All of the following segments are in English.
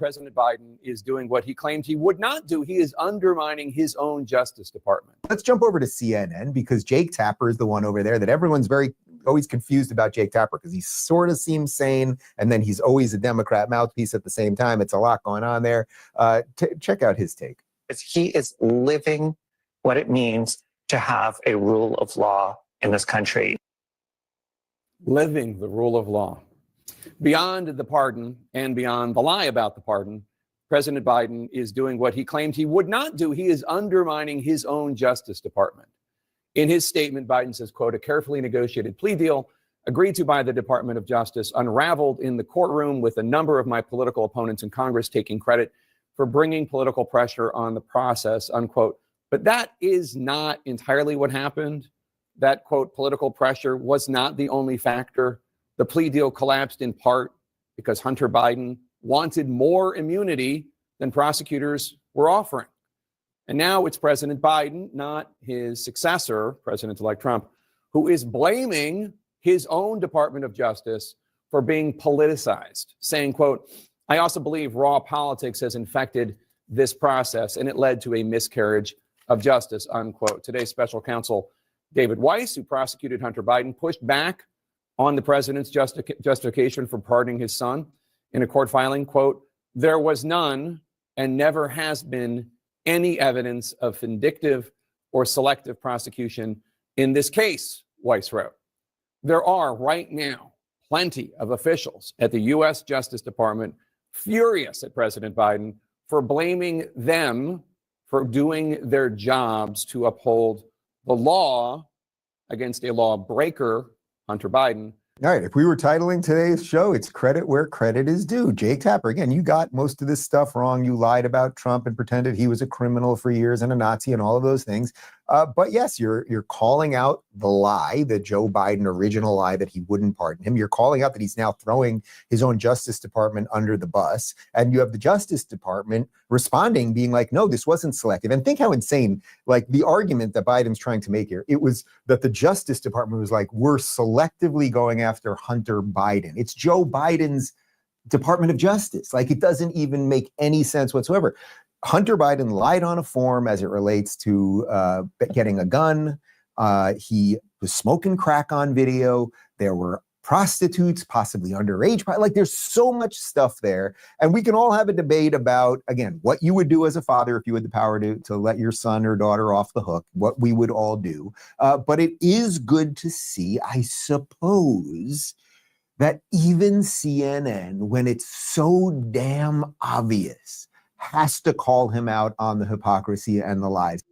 President Biden is doing what he claimed he would not do. He is undermining his own Justice Department. Let's jump over to CNN, because Jake Tapper is the one over there that everyone's always confused about. Jake Tapper, because he sort of seems sane, and then he's always a Democrat mouthpiece at the same time. It's a lot going on there. Check out his take. He is living what it means to have a rule of law in this country. Living the rule of law. Beyond the pardon and beyond the lie about the pardon, President Biden is doing what he claimed he would not do. He is undermining his own Justice Department. In his statement, Biden says, quote, "A carefully negotiated plea deal agreed to by the Department of Justice unraveled in the courtroom, with a number of my political opponents in Congress taking credit for bringing political pressure on the process," unquote. But that is not entirely what happened. That, quote, political pressure was not the only factor. The plea deal collapsed in part because Hunter Biden wanted more immunity than prosecutors were offering. And now it's President Biden, not his successor, President-elect Trump, who is blaming his own Department of Justice for being politicized, saying, quote, "I also believe raw politics has infected this process and it led to a miscarriage of justice," unquote. Today's special counsel David Weiss, who prosecuted Hunter Biden, pushed back on the president's justification for pardoning his son in a court filing, quote, "There was none and never has been any evidence of vindictive or selective prosecution in this case," Weiss wrote. "There are right now plenty of officials at the U.S. Justice Department furious at President Biden for blaming them for doing their jobs to uphold the law against a lawbreaker, Hunter Biden." All right, if we were titling today's show, it's credit where credit is due. Jake Tapper, again, you got most of this stuff wrong. You lied about Trump and pretended he was a criminal for years and a Nazi and all of those things. But yes, you're calling out the lie, the Joe Biden original lie that he wouldn't pardon him. You're calling out that he's now throwing his own Justice Department under the bus. And you have the Justice Department responding, being like, no, this wasn't selective. And think how insane, like the argument that Biden's trying to make here. It was that the Justice Department was like, we're selectively going after Hunter Biden. It's Joe Biden's Department of Justice. Like, it doesn't even make any sense whatsoever. Hunter Biden lied on a form as it relates to getting a gun. He was smoking crack on video. There were prostitutes, possibly underage. Like, there's so much stuff there. And we can all have a debate about, again, what you would do as a father if you had the power to let your son or daughter off the hook, what we would all do. But it is good to see, I suppose, that even CNN, when it's so damn obvious, has to call him out on the hypocrisy and the lies.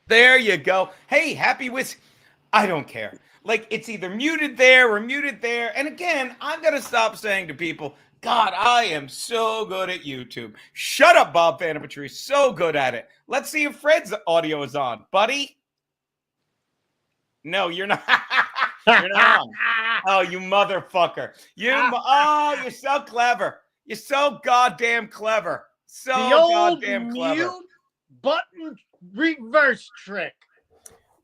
There you go. Hey, happy with. I don't care. Like, it's either muted there or muted there. And again, I'm going to stop saying to people, God, I am so good at YouTube. Shut up, Bob Vanapatry. So good at it. Let's see if Fred's audio is on. Buddy? No, you're not. You're not on. Oh, you motherfucker. You're so clever. You're so goddamn clever. So goddamn clever. Mute button reverse trick.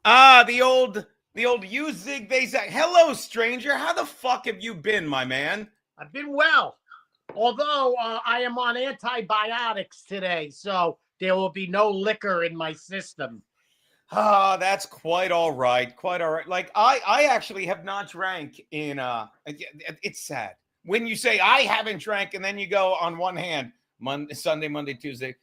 The old you zig they zag. Hello, stranger. How the fuck have you been, my man? I've been well, although I am on antibiotics today, so there will be no liquor in my system. That's quite all right. Quite all right. Like, I actually have not drank in it's sad when you say I haven't drank and then you go on one hand Sunday, Monday, Tuesday,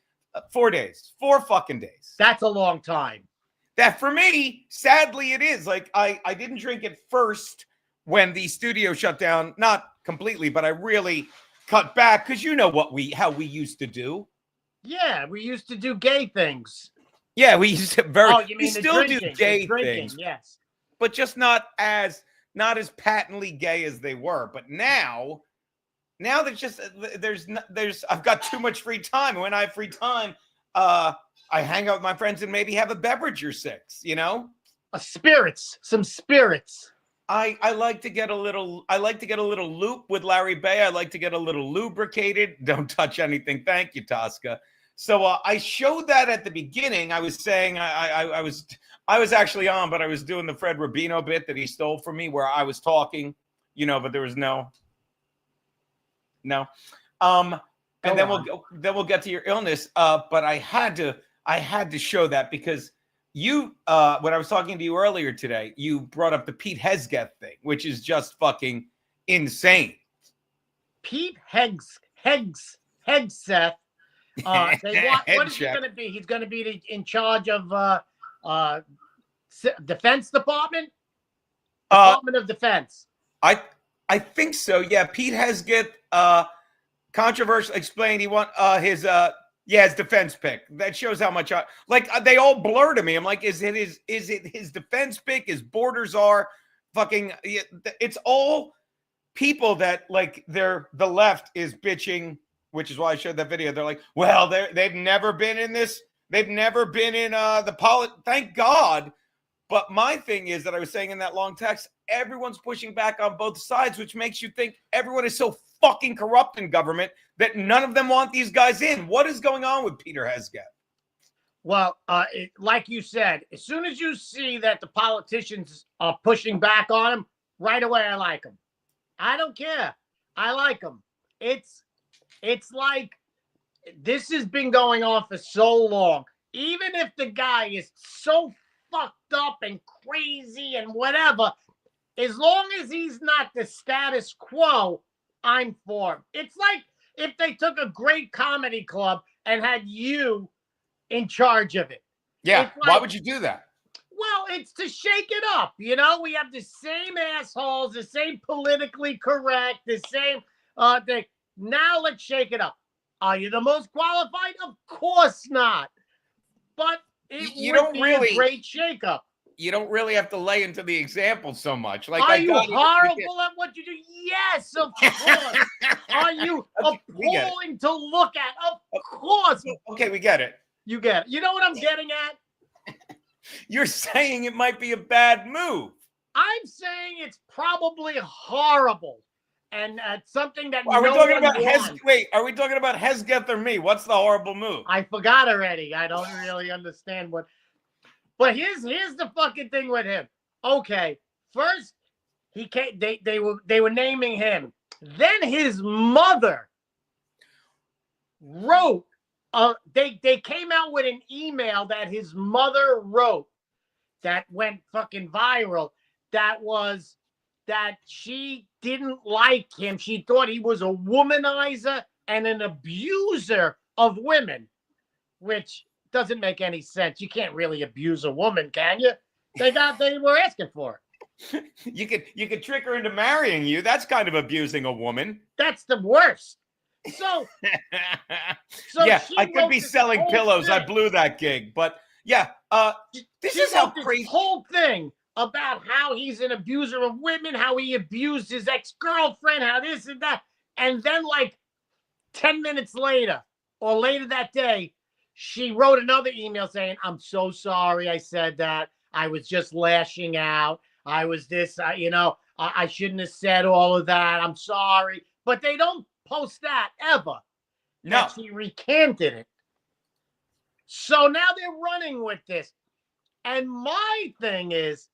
4 days, 4 fucking days. That's a long time. That for me, sadly, it is. Like, I didn't drink at first when the studio shut down, not completely, but I really cut back because you know how we used to do. Yeah, we used to do gay things. Yeah, we used to you mean we still do gay things. Yes, but just not as not as patently gay as they were. But now there's I've got too much free time. And when I have free time, I hang out with my friends and maybe have a beverage or six, you know? Some spirits. I like to get a little loop with Larry Bay. I like to get a little lubricated. Don't touch anything. Thank you, Tosca. So I showed that at the beginning. I was saying I was actually on, but I was doing the Fred Rubino bit that he stole from me, where I was talking, you know, but there was no. And then we'll get to your illness. But I had to show that because you, when I was talking to you earlier today, you brought up the Pete Hegseth thing, which is just fucking insane. Pete Hegseth. What is he going to be? He's going to be in charge of Defense Department of Defense. I think so. Yeah, Pete Hegseth, controversial. Explained he want his defense pick. That shows how much they all blur to me. I'm like, is it his defense pick? His borders are fucking. It's all people that like the left is bitching, which is why I showed that video. They're like, well, they've never been in this. They've never been in Thank God. But my thing is that I was saying in that long text, everyone's pushing back on both sides, which makes you think everyone is so fucking corrupt in government that none of them want these guys in. What is going on with Peter Hegseth? Well, like you said, as soon as you see that the politicians are pushing back on him, right away I like him. I don't care. I like him. It's like this has been going on for so long. Even if the guy is so fucked up and crazy and whatever, as long as he's not the status quo, I'm for him. It's like if they took a great comedy club and had you in charge of it. Yeah, like, why would you do that? Well, it's to shake it up. You know, we have the same assholes, the same politically correct, the same thing. Now let's shake it up. Are you the most qualified? Of course not. But it would be a great shakeup. You don't really have to lay into the example so much. Like, are you horrible at what you do? Yes, of course. Are you appalling to look at? Of course. Okay, we get it. You get it. You know what I'm getting at? You're saying it might be a bad move. I'm saying it's probably horrible. And something that are we talking about Wait, are we talking about Hegseth or me? What's the horrible move? I forgot already. I don't really understand what. But here's the fucking thing with him. Okay, first he came. They were naming him. Then his mother wrote. They came out with an email that his mother wrote that went fucking viral. That was that she didn't like him. She thought he was a womanizer and an abuser of women, which doesn't make any sense. You can't really abuse a woman, can you? They were asking for it. You could trick her into marrying you. That's kind of abusing a woman. That's the worst. So yeah, I could be selling pillows. I blew that gig, but yeah, this is how crazy. Whole thing about how he's an abuser of women, how he abused his ex-girlfriend, how this and that. And then like 10 minutes later or later that day, she wrote another email saying, I'm so sorry I said that. I was just lashing out. I was this, I shouldn't have said all of that. I'm sorry. But they don't post that ever. No. That she recanted it. So now they're running with this. And my thing is,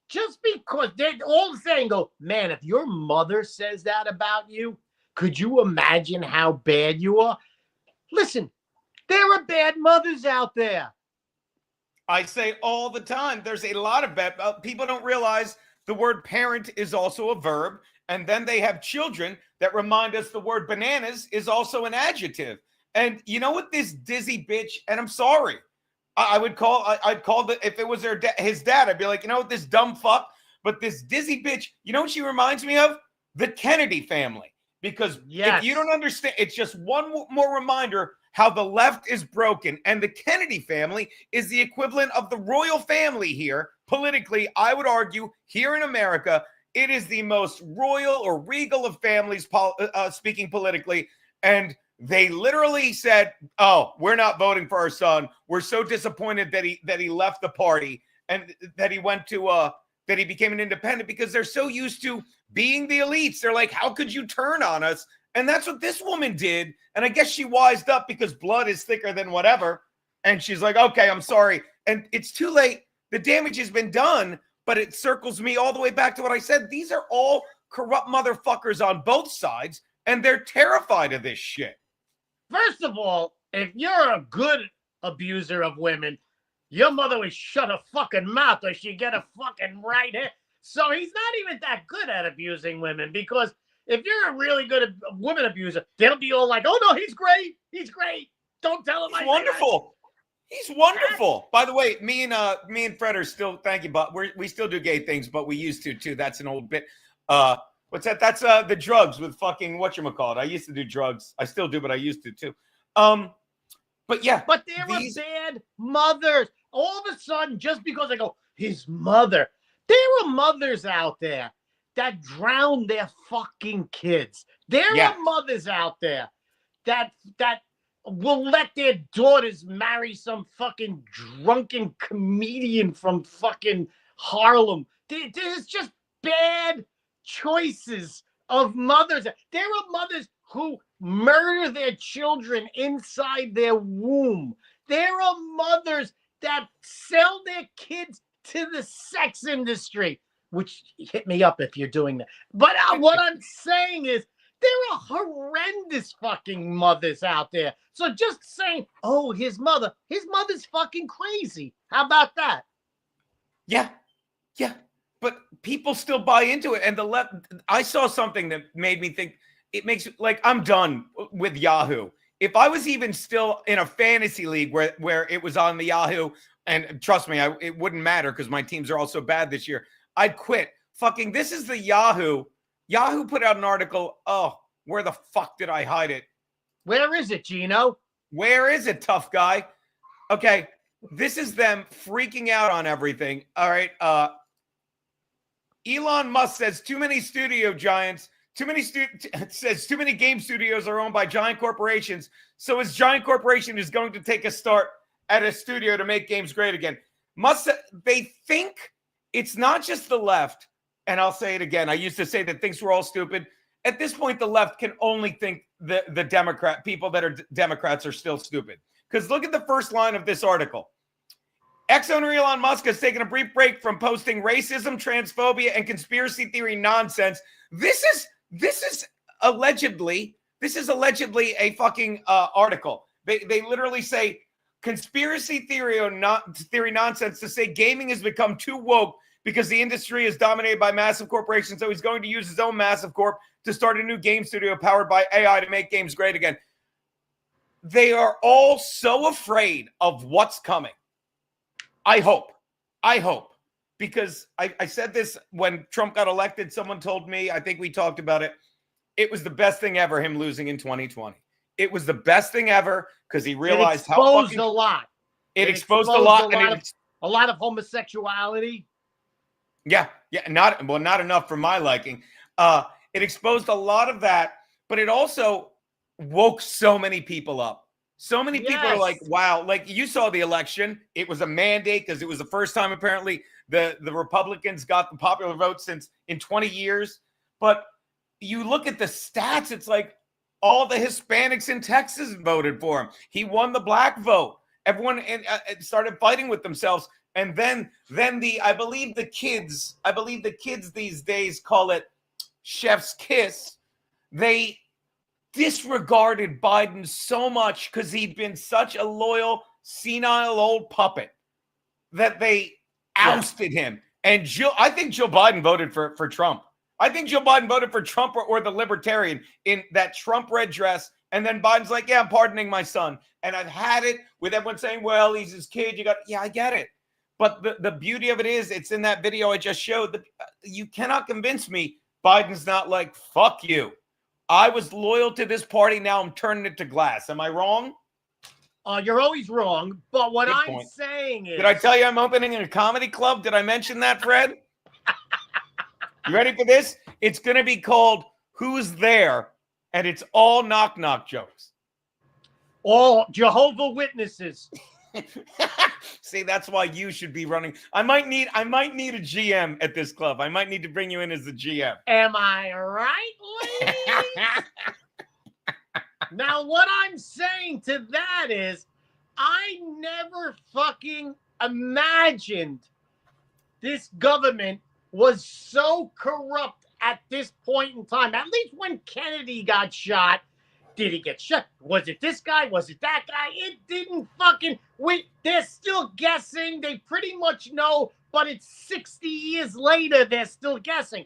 just because they're all saying, man, if your mother says that about you, could you imagine how bad you are? Listen, there are bad mothers out there. I say all the time, there's a lot of bad. People don't realize the word parent is also a verb. And then they have children that remind us the word bananas is also an adjective. And you know what this dizzy bitch, and I'm sorry, I'd call if it was his dad, I'd be like, you know what, this dumb fuck, but this dizzy bitch, you know what she reminds me of? The Kennedy family. Because if you don't understand, it's just one more reminder how the left is broken. And the Kennedy family is the equivalent of the royal family here, politically, I would argue, here in America. It is the most royal or regal of families, speaking politically. And they literally said, "Oh, we're not voting for our son. We're so disappointed that he left the party and that he went to that he became an independent," because they're so used to being the elites. They're like, "How could you turn on us?" And that's what this woman did. And I guess she wised up because blood is thicker than whatever. And she's like, "Okay, I'm sorry." And it's too late. The damage has been done, but it circles me all the way back to what I said. These are all corrupt motherfuckers on both sides, and they're terrified of this shit. First of all, if you're a good abuser of women, your mother would shut her fucking mouth or she'd get a fucking right hit. So he's not even that good at abusing women, because if you're a really good woman abuser, they'll be all like, "Oh no, he's great. He's great. Don't tell him." He's wonderful. He's wonderful. By the way, me and Fred are still, thank you, but we still do gay things, but we used to too. That's an old bit. What's that? That's the drugs with fucking whatchamacallit. I used to do drugs. I still do, but I used to too. But yeah. But there were bad mothers. All of a sudden, just because I go, his mother, there are mothers out there that drown their fucking kids. There are mothers out there that will let their daughters marry some fucking drunken comedian from fucking Harlem. There's just bad choices of mothers. There are mothers who murder their children inside their womb. There are mothers that sell their kids to the sex industry, which hit me up if you're doing that. But what I'm saying is, there are horrendous fucking mothers out there. So just saying, "Oh, his mother's fucking crazy." How about that? Yeah. But people still buy into it. And the left, I saw something that made me think, it makes like, I'm done with Yahoo. If I was even still in a fantasy league where it was on the Yahoo, and trust me, it wouldn't matter because my teams are all so bad this year, I'd quit. Fucking, this is the Yahoo. Yahoo put out an article. Oh, where the fuck did I hide it? Where is it, Geno? Where is it, tough guy? Okay, this is them freaking out on everything. All right. Elon Musk says too many studio giants, too many game studios are owned by giant corporations. So his giant corporation is going to take a start at a studio to make games great again. Musk, they think it's not just the left. And I'll say it again. I used to say that things were all stupid. At this point, the left can only think the Democrat people that are Democrats are still stupid. Because look at the first line of this article. Ex-owner Elon Musk has taken a brief break from posting racism, transphobia, and conspiracy theory nonsense. This is allegedly a fucking article. They literally say conspiracy theory nonsense to say gaming has become too woke because the industry is dominated by massive corporations. So he's going to use his own massive corp to start a new game studio powered by AI to make games great again. They are all so afraid of what's coming. I hope, because I said this when Trump got elected. Someone told me, I think we talked about it. It was the best thing ever, him losing in 2020. It was the best thing ever because he realized how fucking a lot. It exposed a lot, a lot of homosexuality. Yeah, not enough for my liking. It exposed a lot of that, but it also woke so many people up. So many people are like, wow, like you saw the election. It was a mandate because it was the first time apparently the Republicans got the popular vote since in 20 years. But you look at the stats, it's like all the Hispanics in Texas voted for him. He won the black vote. Everyone started fighting with themselves. And then I believe the kids these days call it chef's kiss. They disregarded Biden so much because he'd been such a loyal, senile old puppet that they ousted him. And I think Joe Biden voted for Trump. I think Joe Biden voted for Trump or the libertarian in that Trump red dress. And then Biden's like, yeah, I'm pardoning my son. And I've had it with everyone saying, well, he's his kid. I get it. But the beauty of it is it's in that video I just showed. You cannot convince me Biden's not like, fuck you. I was loyal to this party. Now I'm turning it to glass. Am I wrong? You're always wrong. But what I'm saying is... Did I tell you I'm opening a comedy club? Did I mention that, Fred? You ready for this? It's going to be called Who's There? And it's all knock-knock jokes. All Jehovah Witnesses. See, that's why you should be running. I might need a GM at this club. I might need to bring you in as the GM. Am I right, ladies? Now, what I'm saying to that is, I never fucking imagined this government was so corrupt at this point in time. At least when Kennedy got shot, did he get shot? Was it this guy? Was it that guy? It didn't fucking... They're still guessing. They pretty much know, but it's 60 years later, they're still guessing.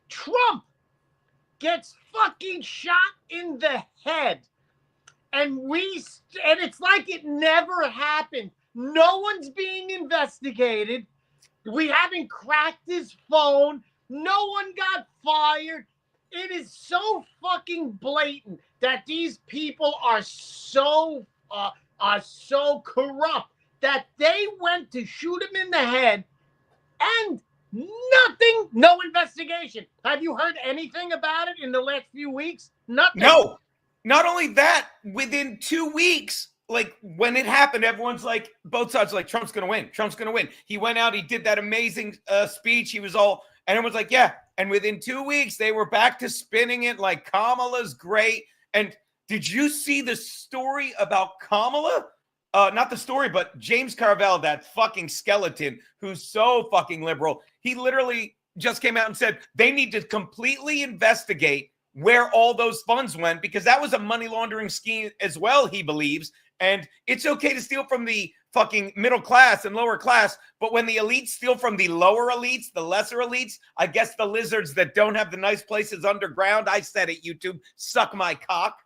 Trump gets fucking shot in the head. And it's like it never happened. No one's being investigated. We haven't cracked his phone. No one got fired. It is so fucking blatant that these people are so corrupt that they went to shoot him in the head and nothing, no investigation. Have you heard anything about it in the last few weeks? Nothing. No. Not only that, within 2 weeks, like when it happened, everyone's like, both sides are like, Trump's going to win. Trump's going to win. He went out, he did that amazing speech. He was all, and everyone's like, yeah. And within 2 weeks, they were back to spinning it like Kamala's great. And did you see the story about Kamala? Not the story, but James Carville, that fucking skeleton who's so fucking liberal. He literally just came out and said they need to completely investigate where all those funds went, because that was a money laundering scheme as well, he believes. And it's okay to steal from the fucking middle class and lower class, but when the elites steal from the lower elites, the lesser elites, I guess the lizards that don't have the nice places underground, I said it, YouTube, suck my cock,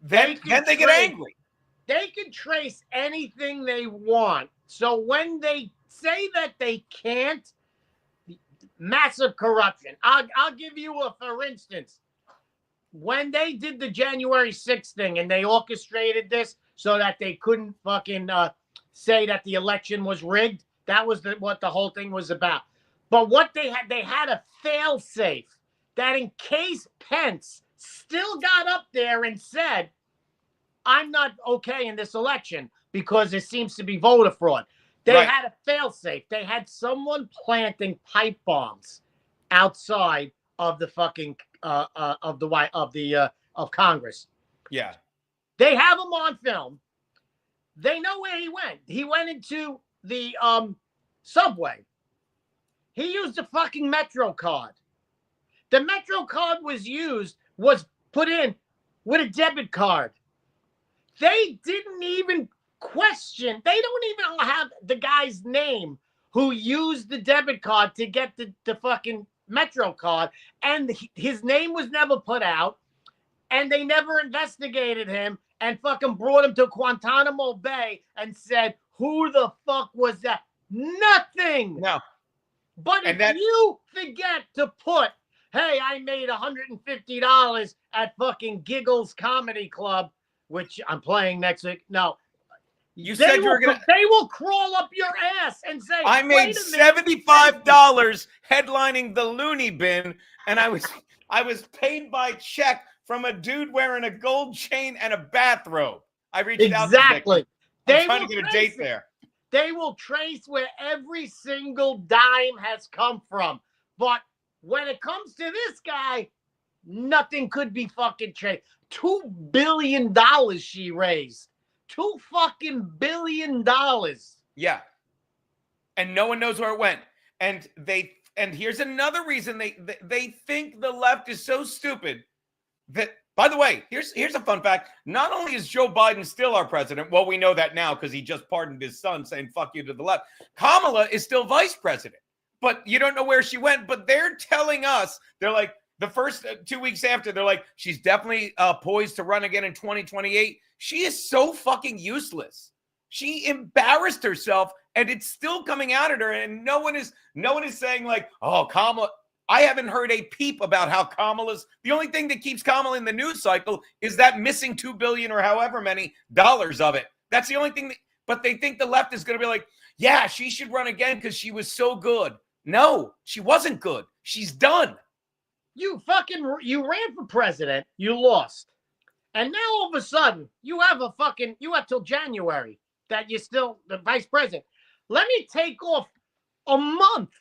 then they get angry. They can trace anything they want. So when they say that they can't, massive corruption. I'll give you for instance. When they did the January 6th thing and they orchestrated this so that they couldn't fucking say that the election was rigged, that was what the whole thing was about. But what they had a fail-safe that in case Pence still got up there and said, I'm not okay in this election because it seems to be voter fraud. They had a fail-safe. They had someone planting pipe bombs outside of the fucking of Congress. Yeah. They have him on film. They know where he went. He went into the subway. He used a fucking Metro card. The Metro card was put in with a debit card. They didn't even question. They don't even have the guy's name who used the debit card to get the fucking Metro card, and his name was never put out, and they never investigated him and fucking brought him to Guantanamo Bay and said, who the fuck was that? Nothing. No. But if you forget to put, hey, I made $150 at fucking Giggles Comedy Club, which I'm playing next week. No. You said you were going to... They will crawl up your ass and say, I made $75 headlining the Looney Bin, and I was paid by check from a dude wearing a gold chain and a bathrobe. I reached out to Exactly. I'm trying to get a date there. They will trace where every single dime has come from. But when it comes to this guy, nothing could be fucking traced. $2 billion she raised. $2 billion. Yeah. And no one knows where it went. And here's another reason they think the left is so stupid that, by the way, here's a fun fact. Not only is Joe Biden still our president, well, we know that now because he just pardoned his son saying fuck you to the left. Kamala is still vice president, but you don't know where she went. But they're telling us, they're like, the first 2 weeks after, they're like, she's definitely poised to run again in 2028. She is so fucking useless. She embarrassed herself, and it's still coming out at her. And no one is saying like, oh, Kamala. I haven't heard a peep about how Kamala's. The only thing that keeps Kamala in the news cycle is that missing $2 billion or however many dollars of it. That's the only thing. But they think the left is going to be like, yeah, she should run again because she was so good. No, she wasn't good. She's done. You ran for president, you lost. And now all of a sudden, you have till January that you're still the vice president. Let me take off a month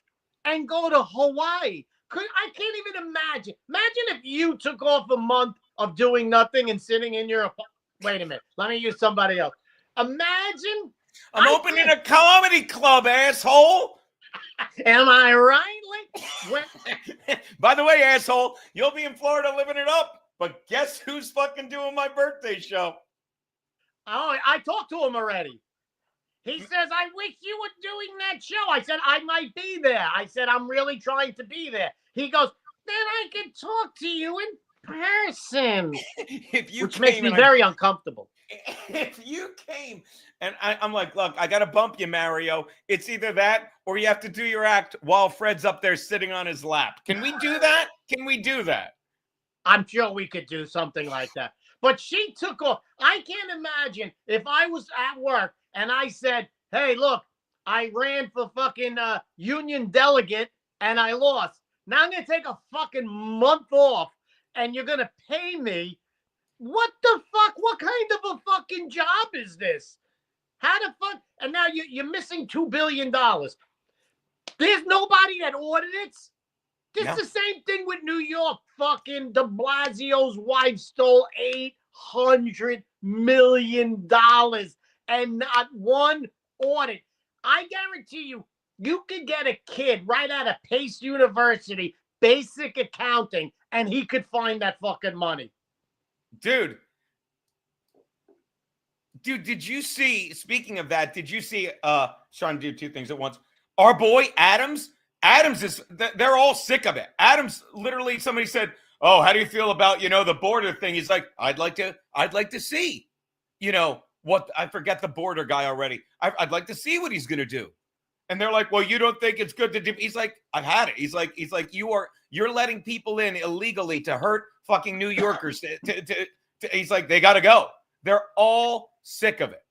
and go to Hawaii. I can't even imagine. Imagine if you took off a month of doing nothing and sitting in your. Wait a minute. Let me use somebody else. Imagine. I'm opening a comedy club, asshole. Am I right? By the way, asshole, you'll be in Florida living it up. But guess who's fucking doing my birthday show? Oh, I talked to him already. He says, I wish you were doing that show. I said, I might be there. I said, I'm really trying to be there. He goes, then I can talk to you in person. Which makes me very uncomfortable. If you came and I'm like, look, I got to bump you, Mario. It's either that or you have to do your act while Fred's up there sitting on his lap. Can we do that? Can we do that? I'm sure we could do something like that. But she took off. I can't imagine if I was at work and I said, hey, look, I ran for fucking union delegate and I lost. Now I'm going to take a fucking month off and you're going to pay me. What the fuck? What kind of a fucking job is this? How the fuck? And now you're missing $2 billion. There's nobody that audits. This is the same thing with New York. Fucking de Blasio's wife stole $800 million and not one audit. I guarantee you, you could get a kid right out of Pace University, basic accounting, and he could find that fucking money. Dude, did you see, speaking of that, did you see, trying to do two things at once. Our boy Adams is, they're all sick of it. Adams, literally, somebody said, oh, how do you feel about, the border thing? He's like, I'd like to see, what, I forget the border guy already. I'd like to see what he's going to do. And they're like, well, you don't think it's good to do? He's like, I've had it. He's like, you're letting people in illegally to hurt fucking New Yorkers. He's like, they got to go. They're all sick of it.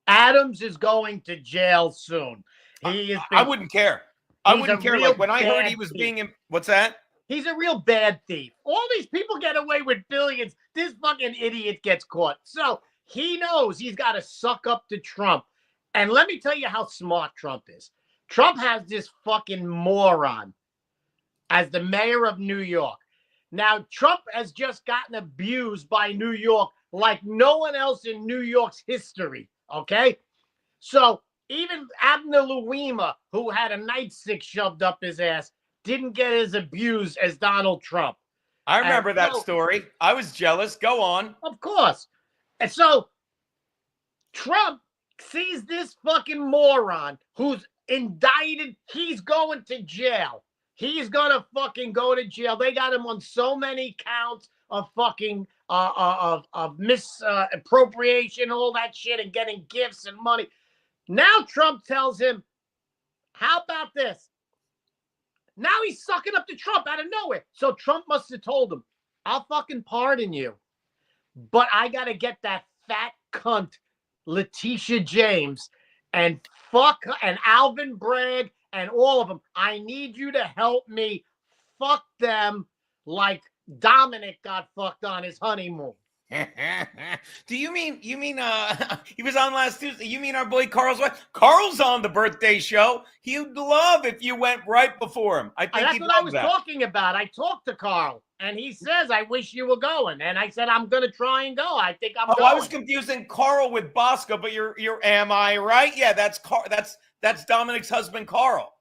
Adams is going to jail soon. I wouldn't care. I wouldn't care. Like when I heard he was being what's that? He's a real bad thief. All these people get away with billions. This fucking idiot gets caught. So he knows he's got to suck up to Trump. And let me tell you how smart Trump is. Trump has this fucking moron as the mayor of New York. Now, Trump has just gotten abused by New York like no one else in New York's history, okay? So even Abner Louima, who had a nightstick shoved up his ass, didn't get as abused as Donald Trump. I remember that story. I was jealous. Go on. Of course. And so Trump sees this fucking moron who's indicted. He's going to jail. He's going to fucking go to jail. They got him on so many counts of fucking of misappropriation, all that shit, and getting gifts and money. Now Trump tells him, how about this? Now he's sucking up to Trump out of nowhere. So Trump must have told him, I'll fucking pardon you, but I got to get that fat cunt, Letitia James, and Alvin Bragg and all of them. I need you to help me fuck them like Dominic got fucked on his honeymoon. Do you mean he was on last Tuesday? You mean our boy Carl's wife? Carl's on the birthday show. He'd love if you went right before him. I think that's what I was talking about. I talked to Carl and he says, I wish you were going. And I said, I'm going to try and go. I think I'm going. I was confusing Carl with Bosco, but you're am I right? Yeah, that's Dominic's husband, Carl.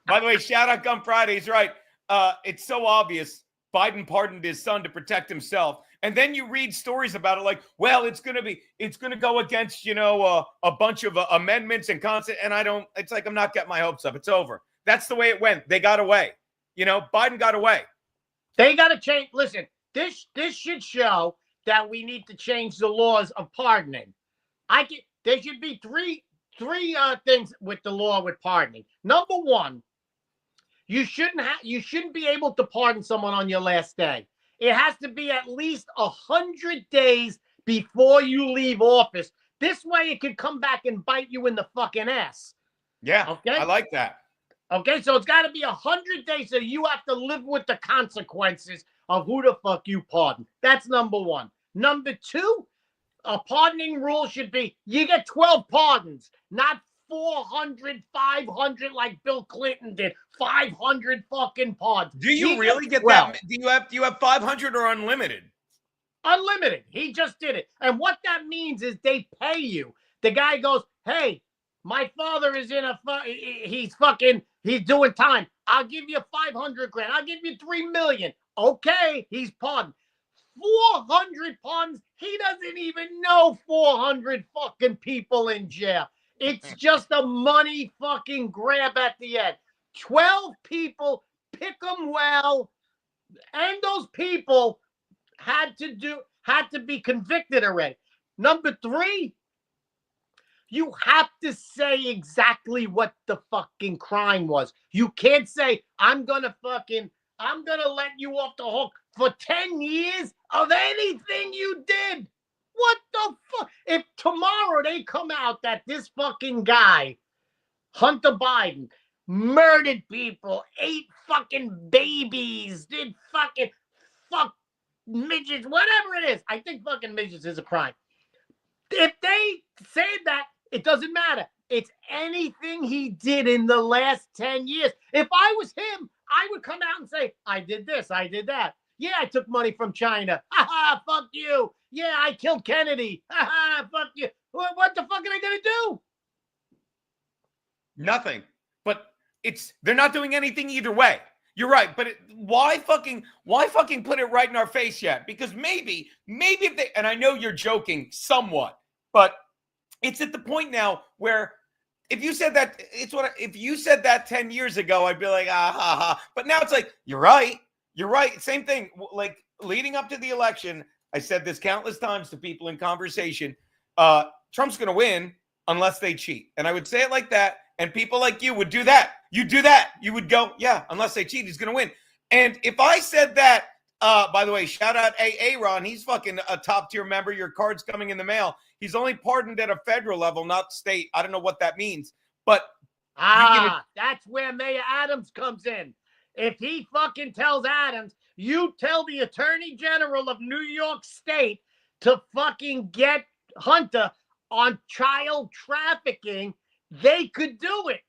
By the way, shout out Gun Friday. He's right. It's so obvious. Biden pardoned his son to protect himself. And then you read stories about it like, well, it's going to go against, a bunch of amendments and constant. And it's like, I'm not getting my hopes up. It's over. That's the way it went. They got away. Biden got away. They got to change. Listen, this should show that we need to change the laws of pardoning. There should be three things with the law with pardoning. Number one, you shouldn't be able to pardon someone on your last day. It has to be at least 100 days before you leave office. This way it could come back and bite you in the fucking ass. Yeah, okay. I like that. Okay, so it's got to be 100 days, so you have to live with the consequences of who the fuck you pardon. That's number one. Number two, a pardoning rule should be you get 12 pardons, not 400, 500 like Bill Clinton did. 500 fucking pardons. Do you really get 12. that? Do you have 500 or unlimited? Unlimited. He just did it. And what that means is they pay you. The guy goes, hey, my father is he's doing time. I'll give you 500 grand. I'll give you 3 million. Okay, he's pardoned. 400 pardons. He doesn't even know 400 fucking people in jail. It's just a money fucking grab at the end. 12 people, pick them well, and those people had to be convicted already. Number three, you have to say exactly what the fucking crime was. You can't say, I'm gonna let you off the hook for 10 years of anything you did. What the fuck? If tomorrow they come out that this fucking guy, Hunter Biden, murdered people, ate fucking babies, did fuck midgets, whatever it is. I think fucking midgets is a crime. If they say that, it doesn't matter. It's anything he did in the last 10 years. If I was him, I would come out and say, I did this, I did that. Yeah, I took money from China. Ha ha, fuck you. Yeah, I killed Kennedy. Ha ha, fuck you. What the fuck are they going to do? Nothing. But they're not doing anything either way. You're right, but why fucking put it right in our face yet? Because maybe if they, and I know you're joking somewhat, but it's at the point now where if you said that, if you said that 10 years ago, I'd be like, ah, ha, ha. But now it's like, you're right. Same thing. Like leading up to the election, I said this countless times to people in conversation, Trump's going to win unless they cheat. And I would say it like that. And people like you would do that. You do that. You would go, yeah, unless they cheat, he's going to win. And if I said that, by the way, shout out Ron. He's fucking a top tier member. Your card's coming in the mail. He's only pardoned at a federal level, not state. I don't know what that means. But that's where Mayor Adams comes in. If he fucking tells Adams, you tell the Attorney General of New York State to fucking get Hunter on child trafficking, they could do it.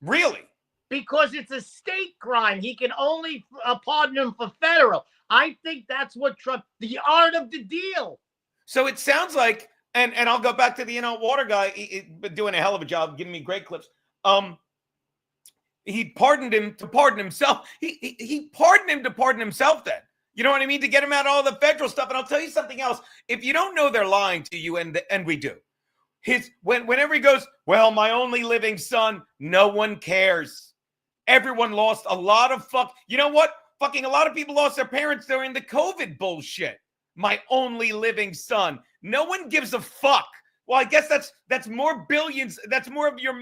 Really? Because it's a state crime. He can only pardon him for federal. I think that's what Trump, the art of the deal. So it sounds like, and I'll go back to the water guy, he's doing a hell of a job, giving me great clips. He pardoned him to pardon himself. He pardoned him to pardon himself then. You know what I mean? To get him out of all the federal stuff. And I'll tell you something else. If you don't know they're lying to you, and we do. Whenever he goes, well, my only living son, no one cares. Everyone lost a lot of you know what? Fucking a lot of people lost their parents during the COVID bullshit. My only living son. No one gives a fuck. Well, I guess that's more billions. That's more of your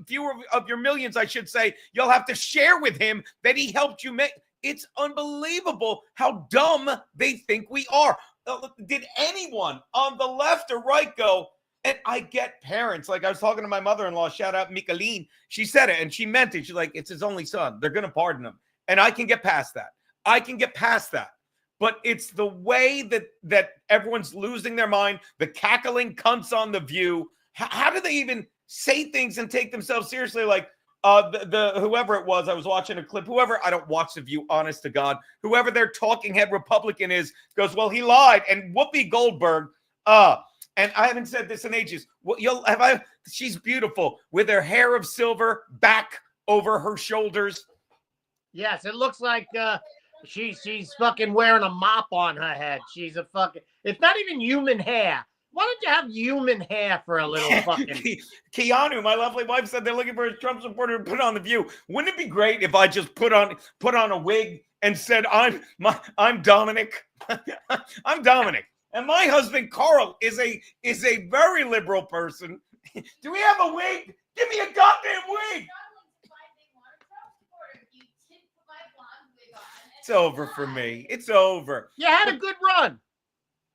fewer of your millions, I should say. You'll have to share with him that he helped you make. It's unbelievable how dumb they think we are. Did anyone on the left or right go, and I get parents, like I was talking to my mother-in-law, shout out Mikaline. She said it and she meant it. She's like, it's his only son. They're going to pardon him. And I can get past that. But it's the way that everyone's losing their mind, the cackling cunts on The View. How do they even say things and take themselves seriously? Like the whoever it was, I was watching a clip, I don't watch The View, honest to God, whoever their talking head Republican is, goes, well, he lied. And Whoopi Goldberg, and I haven't said this in ages. She's beautiful with her hair of silver back over her shoulders. Yes, it looks like she's fucking wearing a mop on her head. She's a fucking. It's not even human hair. Why don't you have human hair for a little fucking? Keanu, my lovely wife, said they're looking for a Trump supporter to put on The View. Wouldn't it be great if I just put on a wig and said I'm Dominic? I'm Dominic. And my husband, Carl, is a very liberal person. Do we have a wig? Give me a goddamn wig. It's over for me. It's over. You had a good run.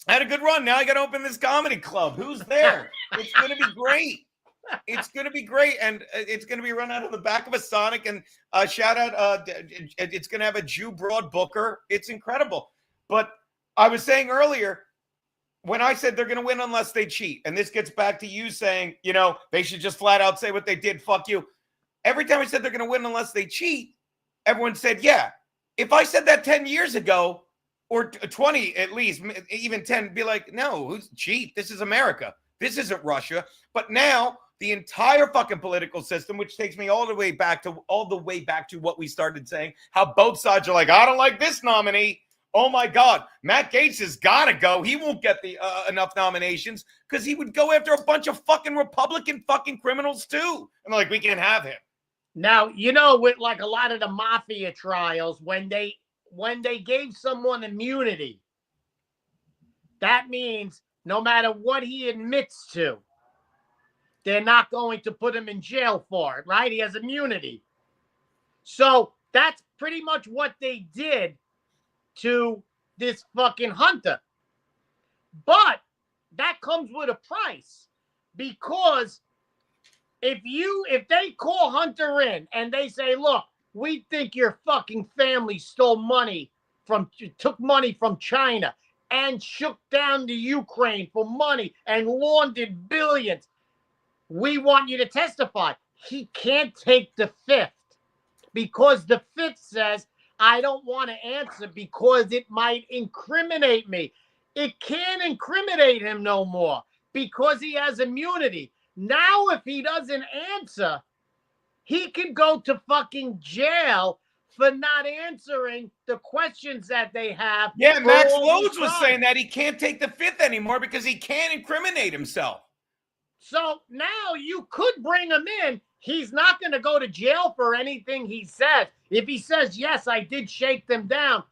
I had a good run. Now I got to open this comedy club. Who's there? It's going to be great. It's going to be great, and it's going to be run out of the back of a Sonic. And shout out, it's going to have a Jew broad booker. It's incredible. But I was saying earlier, when I said they're going to win unless they cheat, and this gets back to you saying, they should just flat out say what they did. Fuck you. Every time I said they're going to win unless they cheat, everyone said, yeah. If I said that 10 years ago, or 20 at least, even 10, be like, no, who's cheat? This is America. This isn't Russia. But now the entire fucking political system, which takes me all the way back to what we started saying, how both sides are like, I don't like this nominee. Oh my God, Matt Gaetz has got to go. He won't get the enough nominations because he would go after a bunch of fucking Republican fucking criminals too. And like, we can't have him. Now, with like a lot of the mafia trials, when they gave someone immunity, that means no matter what he admits to, they're not going to put him in jail for it, right? He has immunity. So that's pretty much what they did to this fucking Hunter. But that comes with a price, because if they call Hunter in and they say, look, we think your fucking family took money from China and shook down the Ukraine for money and laundered billions, we want you to testify. He can't take the fifth, because the fifth says, I don't want to answer because it might incriminate me. It can't incriminate him no more because he has immunity. Now, if he doesn't answer, he can go to fucking jail for not answering the questions that they have. Yeah, Max Lowe's was saying that he can't take the fifth anymore because he can't incriminate himself. So now you could bring him in. He's not going to go to jail for anything he says. If he says, yes, I did shake them down,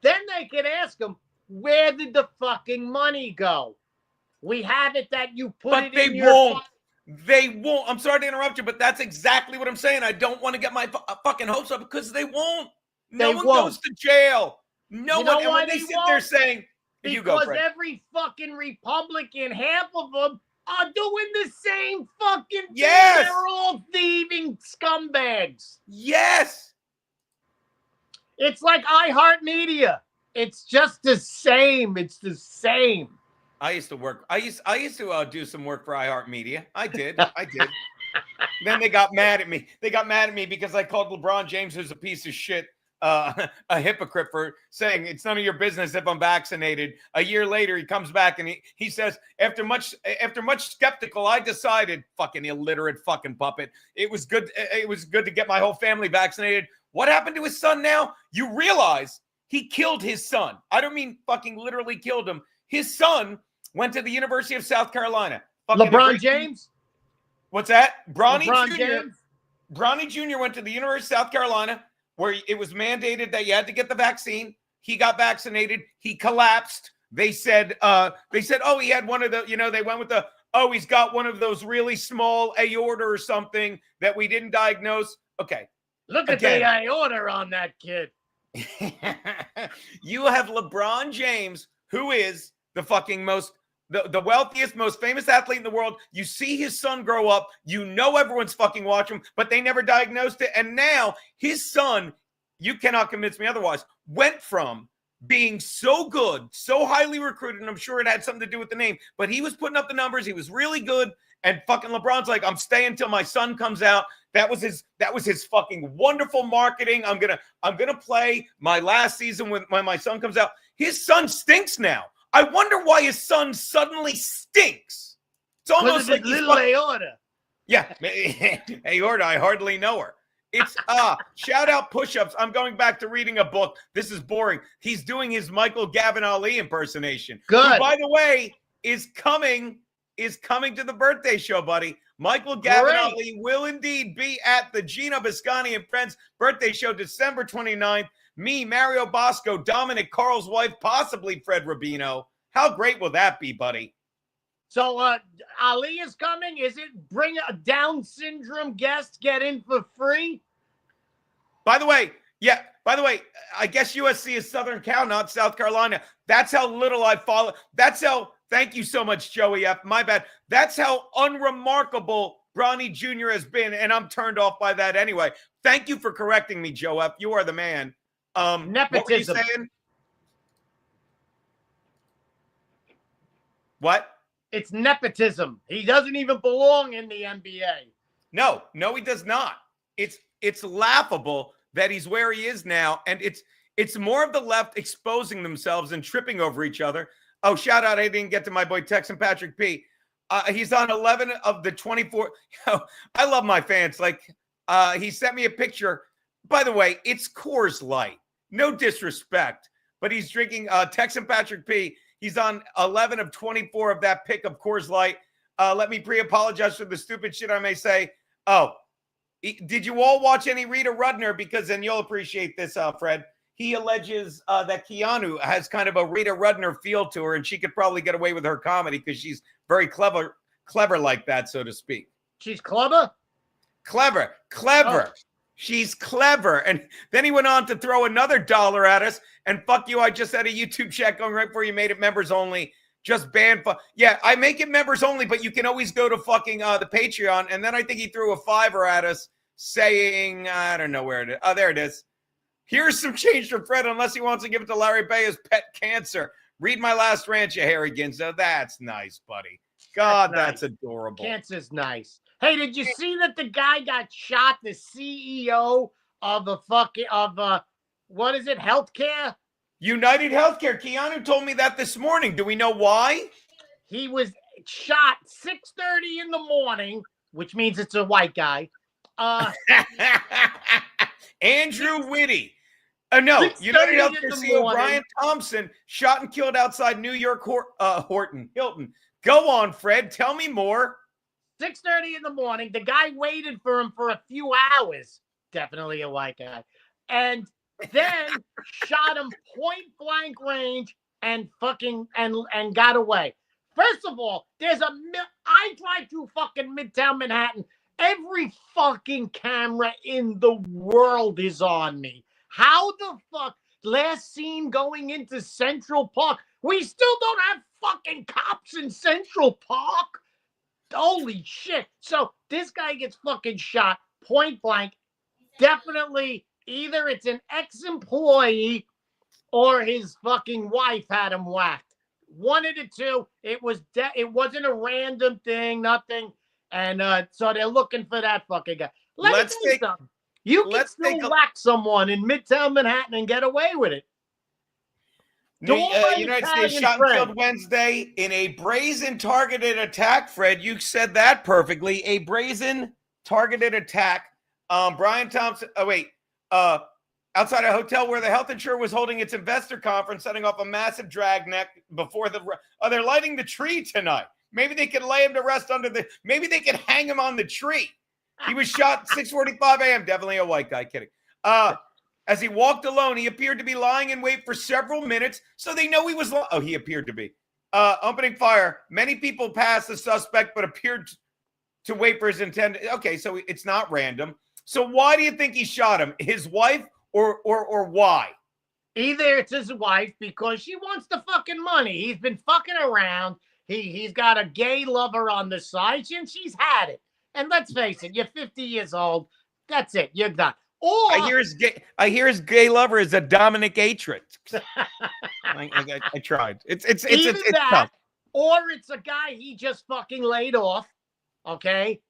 then they could ask him, where did the fucking money go? We have it that you put it in your... They won't. I'm sorry to interrupt you, but that's exactly what I'm saying. I don't want to get my fucking hopes up because they won't. No one goes to jail. No one. And when they sit there saying, you go, Fred. Because every fucking Republican, half of them are doing the same fucking thing. Yes. They're all thieving scumbags. Yes. It's like iHeartMedia. It's just the same. It's the same. I used to work. I used to do some work for iHeartMedia. I did. Then they got mad at me. They got mad at me because I called LeBron James, who's a piece of shit, a hypocrite, for saying it's none of your business if I'm vaccinated. A year later, he comes back and he says, after much skeptical, I decided, fucking illiterate fucking puppet, it was good to get my whole family vaccinated. What happened to his son now? You realize he killed his son. I don't mean fucking literally killed him. His son went to the University of South Carolina. LeBron James? What's that? Bronny LeBron Jr. James? Bronny Jr. went to the University of South Carolina, where it was mandated that you had to get the vaccine. He got vaccinated. He collapsed. They said, oh, he had one of the, they went with he's got one of those really small aorta or something that we didn't diagnose. Okay. Look at the aorta on that kid. You have LeBron James, who is the fucking the wealthiest, most famous athlete in the world. You see his son grow up. Everyone's fucking watching him, but they never diagnosed it. And now his son, you cannot convince me otherwise, went from being so good, so highly recruited, and I'm sure it had something to do with the name, but he was putting up the numbers. He was really good. And fucking LeBron's like, I'm staying till my son comes out. That was his fucking wonderful marketing. I'm gonna play my last season when my son comes out. His son stinks now. I wonder why his son suddenly stinks. It's almost like little aorta. Yeah, aorta. I hardly know her. It's shout out push-ups. I'm going back to reading a book. This is boring. He's doing his Michael Gavin Ali impersonation. Good. Who, by the way, is coming to the birthday show, buddy. Michael Gavin Ali will indeed be at the Geno Biscani and Friends birthday show December 29th. Me, Mario Bosco, Dominic Carl's wife, possibly Fred Rubino. How great will that be, buddy? So Ali is coming. Is it bring a Down syndrome guest, get in for free? By the way, I guess USC is Southern Cal, not South Carolina. That's how little I follow. Thank you so much, Joey F. My bad. That's how unremarkable Bronny Jr. has been, and I'm turned off by that anyway. Thank you for correcting me, Joe F. You are the man. What were you Nepotism. saying? What? It's nepotism. He doesn't even belong in the NBA. No, he does not. It's laughable that he's where he is now, and it's more of the left exposing themselves and tripping over each other. Oh, shout out! I didn't get to my boy Texan Patrick P. He's on 11 of the 24. I love my fans. Like he sent me a picture. By the way, it's Coors Light. No disrespect, but he's drinking Texan Patrick P. He's on 11 of 24 of that pick of Coors Light. Let me pre-apologize for the stupid shit I may say. Oh, did you all watch any Rita Rudner? Because then you'll appreciate this, Fred. He alleges that Keanu has kind of a Rita Rudner feel to her, and she could probably get away with her comedy because she's very clever like that, so to speak. She's clever? Clever. Oh. She's clever. And then he went on to throw another dollar at us. And fuck you, I just had a YouTube chat going right before you made it members only. Just ban. Yeah, I make it members only, but you can always go to fucking the Patreon. And then I think he threw a $5 at us saying, I don't know where it is. Oh, there it is. Here's some change for Fred, unless he wants to give it to Larry Bay as pet cancer. Read my last rant, you Harry Ginzo. That's nice, buddy. God, that's adorable. Cancer's nice. Hey, did you see that the guy got shot? The CEO of what is it? Healthcare? UnitedHealthcare. Keanu told me that this morning. Do we know why? He was shot 6:30 in the morning, which means it's a white guy. Andrew Whitty. No, UnitedHealthcare CEO Brian Thompson shot and killed outside New York Hilton. Go on, Fred. Tell me more. 6:30 in the morning. The guy waited for him for a few hours. Definitely a white guy. And then shot him point blank range and fucking and got away. First of all, I drive through fucking Midtown Manhattan. Every fucking camera in the world is on me. How the fuck? Last seen going into Central Park. We still don't have fucking cops in Central Park. Holy shit. So this guy gets fucking shot point blank. Definitely either it's an ex-employee or his fucking wife had him whacked. One of the two. It wasn't a random thing, nothing. And so they're looking for that fucking guy. Let's tell you something. You can still whack someone in Midtown Manhattan and get away with it. United States shot and killed Wednesday in a brazen targeted attack. Fred, you said that perfectly. A brazen targeted attack. Brian Thompson. Outside a hotel where the health insurer was holding its investor conference, setting off a massive dragnet before they're lighting the tree tonight. Maybe they could lay him to rest maybe they could hang him on the tree. He was shot 6:45 a.m. Definitely a white guy. Kidding. As he walked alone, he appeared to be lying in wait for several minutes, so they know he was he appeared to be. Opening fire. Many people passed the suspect, but appeared to wait for his intended. Okay, so it's not random. So why do you think he shot him? His wife or why? Either it's his wife because she wants the fucking money. He's been fucking around. He's got a gay lover on the side, and she's had it. And let's face it, you're 50 years old. That's it. You're done. Or I hear his gay lover is a Dominic Atrit. I tried. It's tough. Or it's a guy he just fucking laid off. Okay.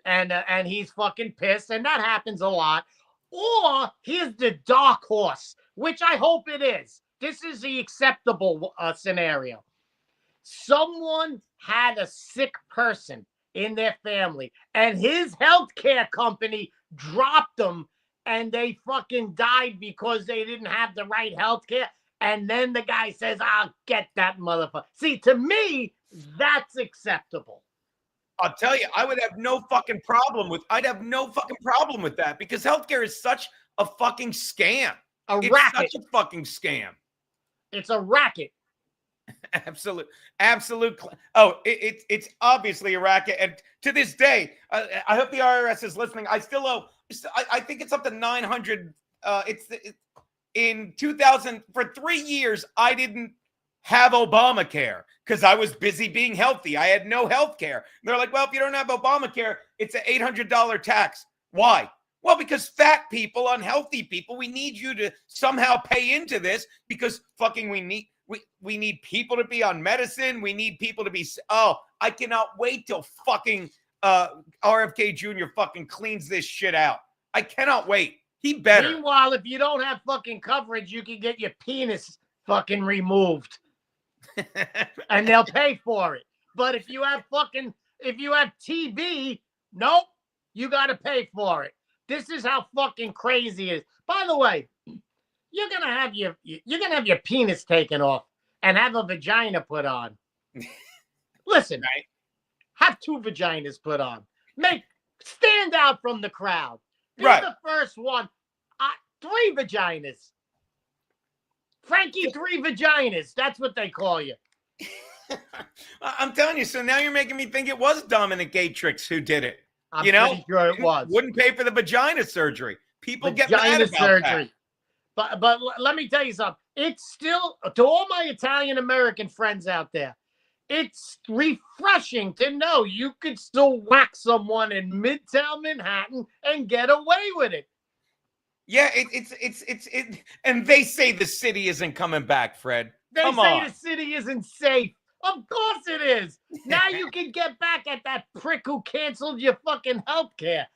And he's fucking pissed, and that happens a lot. Or here's the dark horse, which I hope it is. This is the acceptable scenario. Someone had a sick person in their family, and his healthcare company dropped them, and they fucking died because they didn't have the right healthcare. And then the guy says, "I'll get that motherfucker." See, to me, that's acceptable. I'll tell you, I'd have no fucking problem with that because healthcare is such a fucking scam. It's such a fucking scam. It's a racket. Absolute. Oh, it's obviously a racket. And to this day, I hope the IRS is listening. I still owe. I think it's up to 900. In 2000 for 3 years. I didn't have Obamacare because I was busy being healthy. I had no health care. They're like, well, if you don't have Obamacare, it's an $800 tax. Why? Well, because fat people, unhealthy people, we need you to somehow pay into this because fucking we need people to be on medicine. We need people to be, I cannot wait till fucking RFK Jr. fucking cleans this shit out. I cannot wait. He better. Meanwhile, if you don't have fucking coverage, you can get your penis fucking removed. And they'll pay for it. But if you have TB, nope, you got to pay for it. This is how fucking crazy it is. By the way, you're gonna have your penis taken off and have a vagina put on. Listen, Right. Have 2 vaginas put on. Stand out from the crowd. Be Right. the first one. 3 vaginas. Frankie, 3 vaginas. That's what they call you. I'm telling you. So now you're making me think it was Dominic Gatrix who did it. I'm You know, pretty sure it was. Wouldn't pay for the vagina surgery. People get mad Vagina about surgery. that. But let me tell you something. It's still, to all my Italian American friends out there, it's refreshing to know you could still whack someone in Midtown Manhattan and get away with it. Yeah, it's and they say the city isn't coming back, Fred. They Come say on. the city isn't safe. Of course it is. Now you can get back at that prick who canceled your fucking health care.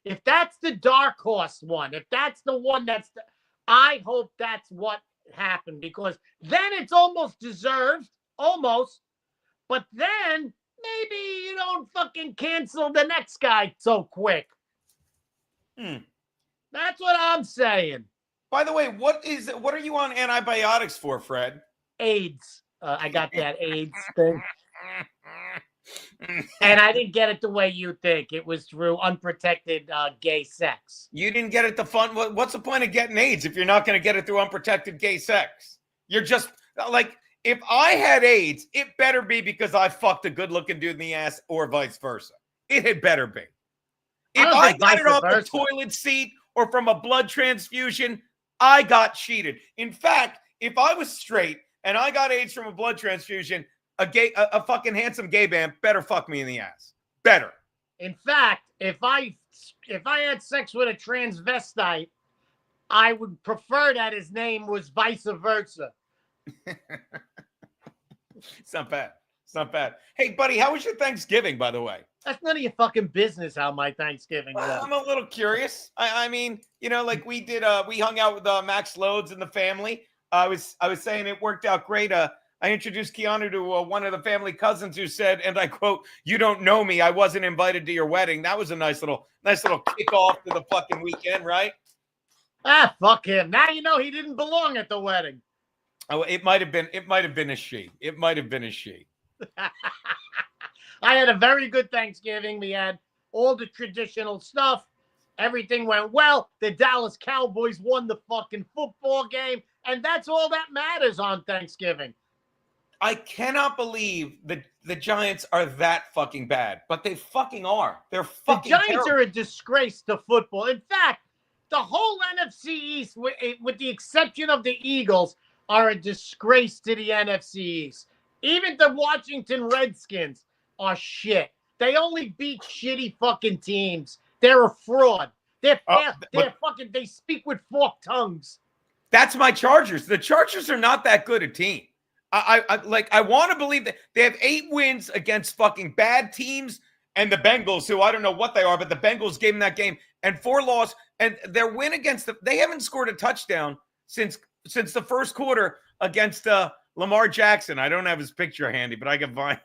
If that's the dark horse one, if that's the one I hope that's what happened, because then it's almost deserved, almost. But then maybe you don't fucking cancel the next guy so quick. That's what I'm saying. By the way, what are you on antibiotics for, Fred? AIDS. I got that AIDS thing. And I didn't get it the way you think. It was through unprotected gay sex. You didn't get it the fun. What's the point of getting AIDS if you're not going to get it through unprotected gay sex? You're just like, if I had AIDS, it better be because I fucked a good-looking dude in the ass, or vice versa. It had better be. If I got it off the toilet seat or from a blood transfusion, I got cheated. In fact, if I was straight and I got AIDS from a blood transfusion, a fucking handsome gay man better fuck me in the ass. Better. In fact, if I had sex with a transvestite, I would prefer that his name was vice versa. It's not bad. It's not bad. Hey, buddy, how was your Thanksgiving, by the way? That's none of your fucking business how my Thanksgiving was. I'm a little curious. I mean, like we did, we hung out with Max Loads and the family. I was saying it worked out great. I introduced Keanu to one of the family cousins who said, and I quote, "You don't know me. I wasn't invited to your wedding." That was a nice little kickoff to the fucking weekend, right? Ah, fuck him. Now you know he didn't belong at the wedding. Oh, it might have been a she. It might have been a she. I had a very good Thanksgiving. We had all the traditional stuff. Everything went well. The Dallas Cowboys won the fucking football game. And that's all that matters on Thanksgiving. I cannot believe that the Giants are that fucking bad, but they fucking are. They're fucking The Giants terrible. are a disgrace to football. In fact, the whole NFC East, with the exception of the Eagles, are a disgrace to the NFC East. Even the Washington Redskins are shit. They only beat shitty fucking teams. They're a fraud. They speak with forked tongues. That's my Chargers. The Chargers are not that good a team. I want to believe that they have 8 wins against fucking bad teams, and the Bengals, who I don't know what they are, but the Bengals gave them that game, and 4 losses, and their win against they haven't scored a touchdown since the first quarter against Lamar Jackson. I don't have his picture handy, but I can find.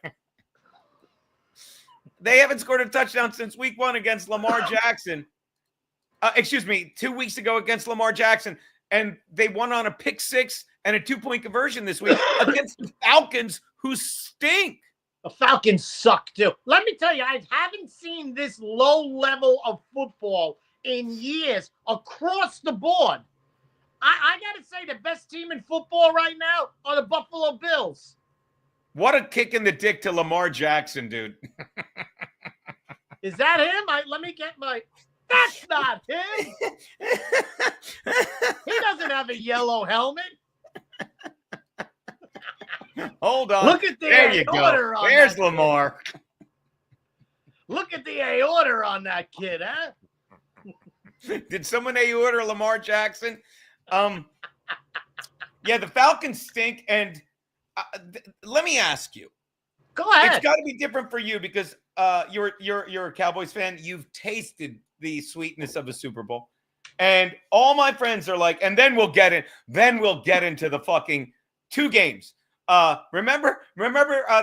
They haven't scored a touchdown since week 1 against Lamar Jackson. 2 weeks ago against Lamar Jackson. And they won on a pick 6 and a 2-point conversion this week against the Falcons, who stink. The Falcons suck, too. Let me tell you, I haven't seen this low level of football in years across the board. I got to say, the best team in football right now are the Buffalo Bills. What a kick in the dick to Lamar Jackson, dude. Is that him? Let me get my... That's not him. He doesn't have a yellow helmet. Hold on. Look at the there you aorta go. on There's that Lamar. Look at the aorta on that kid, huh? Did someone order Lamar Jackson? Yeah, the Falcons stink. And let me ask you. Go ahead. It's got to be different for you because you're a Cowboys fan. You've tasted the sweetness of a Super Bowl. And all my friends are like, and then we'll get it. Then we'll get into the fucking 2 games. Remember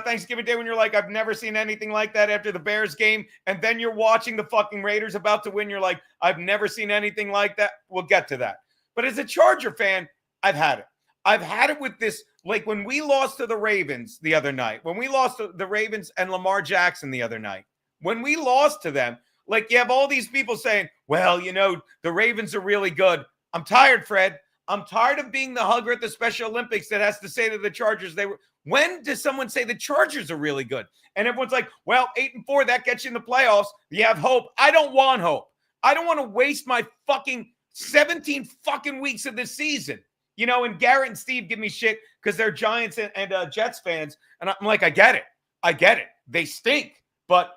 Thanksgiving Day when you're like, I've never seen anything like that after the Bears game. And then you're watching the fucking Raiders about to win. You're like, I've never seen anything like that. We'll get to that. But as a Charger fan, I've had it. I've had it with this, like when we lost to the Ravens the other night, when we lost to the Ravens and Lamar Jackson the other night, when we lost to them, like you have all these people saying, well, you know, the Ravens are really good. I'm tired, Fred. I'm tired of being the hugger at the Special Olympics that has to say to the Chargers, when does someone say the Chargers are really good? And everyone's like, well, 8-4, that gets you in the playoffs. You have hope. I don't want hope. I don't want to waste my fucking 17 fucking weeks of this season. You know, and Garrett and Steve give me shit because they're Giants and Jets fans. And I'm like, I get it. They stink. But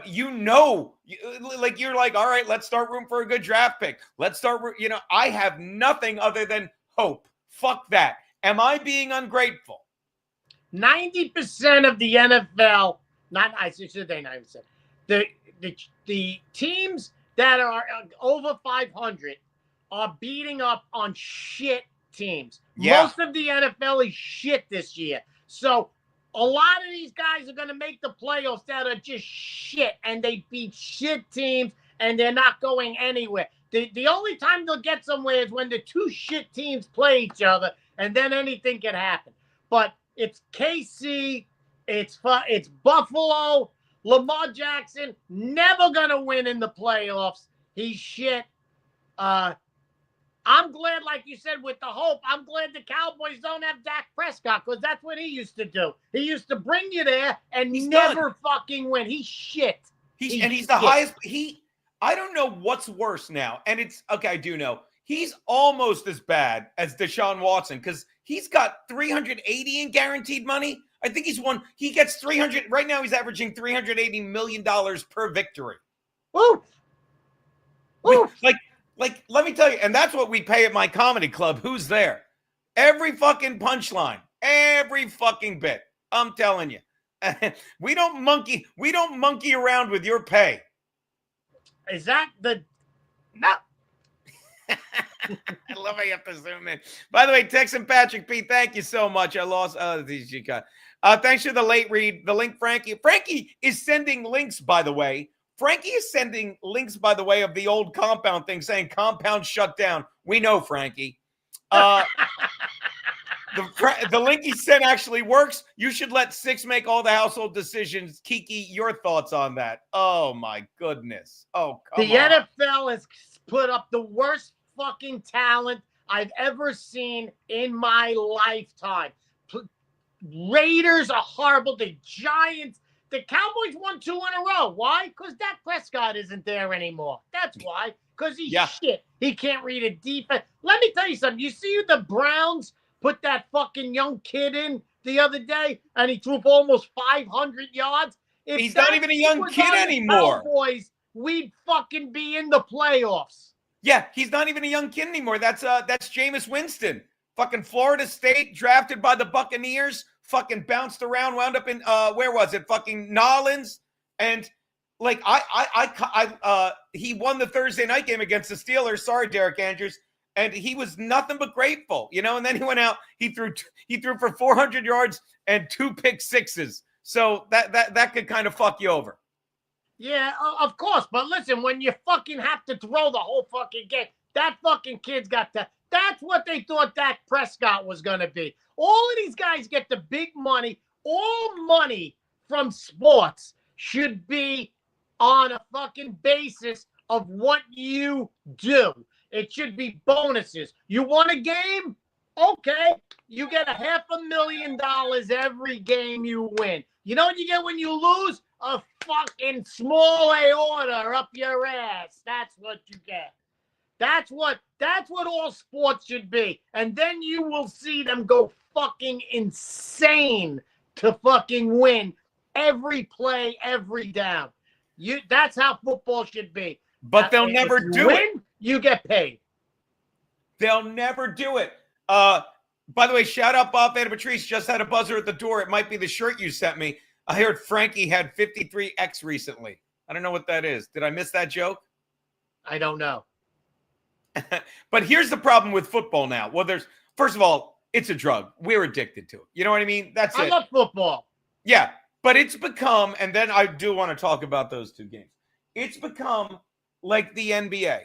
you know, like you're like, all right, let's start rooting for a good draft pick. Let's start, you know, I have nothing other than hope. Fuck that. Am I being ungrateful? 90% of the NFL, I should say 90%. The teams that are over 500 are beating up on shit teams. Yeah. Most of the NFL is shit this year. So a lot of these guys are going to make the playoffs that are just shit, and they beat shit teams, and they're not going anywhere. The only time they'll get somewhere is when the 2 shit teams play each other, and then anything can happen. But it's KC, it's Buffalo, Lamar Jackson, never going to win in the playoffs. He's shit. I'm glad, like you said, with the hope, I'm glad the Cowboys don't have Dak Prescott because that's what he used to do. He used to bring you there and He's never done. Fucking win. He's shit. He's the highest. I don't know what's worse now. And it's, okay, I do know. He's almost as bad as Deshaun Watson because he's got 380 in guaranteed money. I think he gets 300. Right now he's averaging $380 million per victory. Woo! Woo! Like, let me tell you, and that's what we pay at my comedy club. Who's there? Every fucking punchline, every fucking bit. I'm telling you. We don't monkey around with your pay. Is that the no? I love how you have to zoom in. By the way, Texan Patrick P, thank you so much. I lost thanks for the late read. The link, Frankie. Frankie is sending links, by the way. Frankie is sending links, by the way, of the old compound thing saying compound shut down. We know, Frankie. The link he sent actually works. You should let Six make all the household decisions. Kiki, your thoughts on that? Oh, my goodness. Oh, come on. The NFL has put up the worst fucking talent I've ever seen in my lifetime. Raiders are horrible. The Giants. The Cowboys won 2 in a row. Why? Because Dak Prescott isn't there anymore. That's why. Because he's shit. He can't read a defense. Let me tell you something. You see the Browns put that fucking young kid in the other day, and he threw for almost 500 yards? If he's not even a young kid anymore. Cowboys, we'd fucking be in the playoffs. Yeah, he's not even a young kid anymore. That's Jameis Winston. Fucking Florida State, drafted by the Buccaneers. Fucking bounced around, wound up in where was it? Fucking Nolans, and like he won the Thursday night game against the Steelers. Sorry, Derek Andrews, and he was nothing but grateful, you know. And then he went out, he threw for 400 yards and 2 pick sixes. So that could kind of fuck you over. Yeah, of course. But listen, when you fucking have to throw the whole fucking game, that fucking kid's got to. That's what they thought Dak Prescott was going to be. All of these guys get the big money. All money from sports should be on a fucking basis of what you do. It should be bonuses. You won a game? Okay. You get $500,000 every game you win. You know what you get when you lose? A fucking small aorta up your ass. That's what you get. That's what all sports should be. And then you will see them go fucking insane to fucking win every play, every down. That's how football should be. But they'll never if you do win, it. You get paid. They'll never do it. By the way, shout out Bob Van Patrice, just had a buzzer at the door. It might be the shirt you sent me. I heard Frankie had 53X recently. I don't know what that is. Did I miss that joke? I don't know. But here's the problem with football now. Well, first of all, it's a drug. We're addicted to it. You know what I mean? That's it. I love football. Yeah, but it's become, and then I do want to talk about those two games. It's become like the NBA.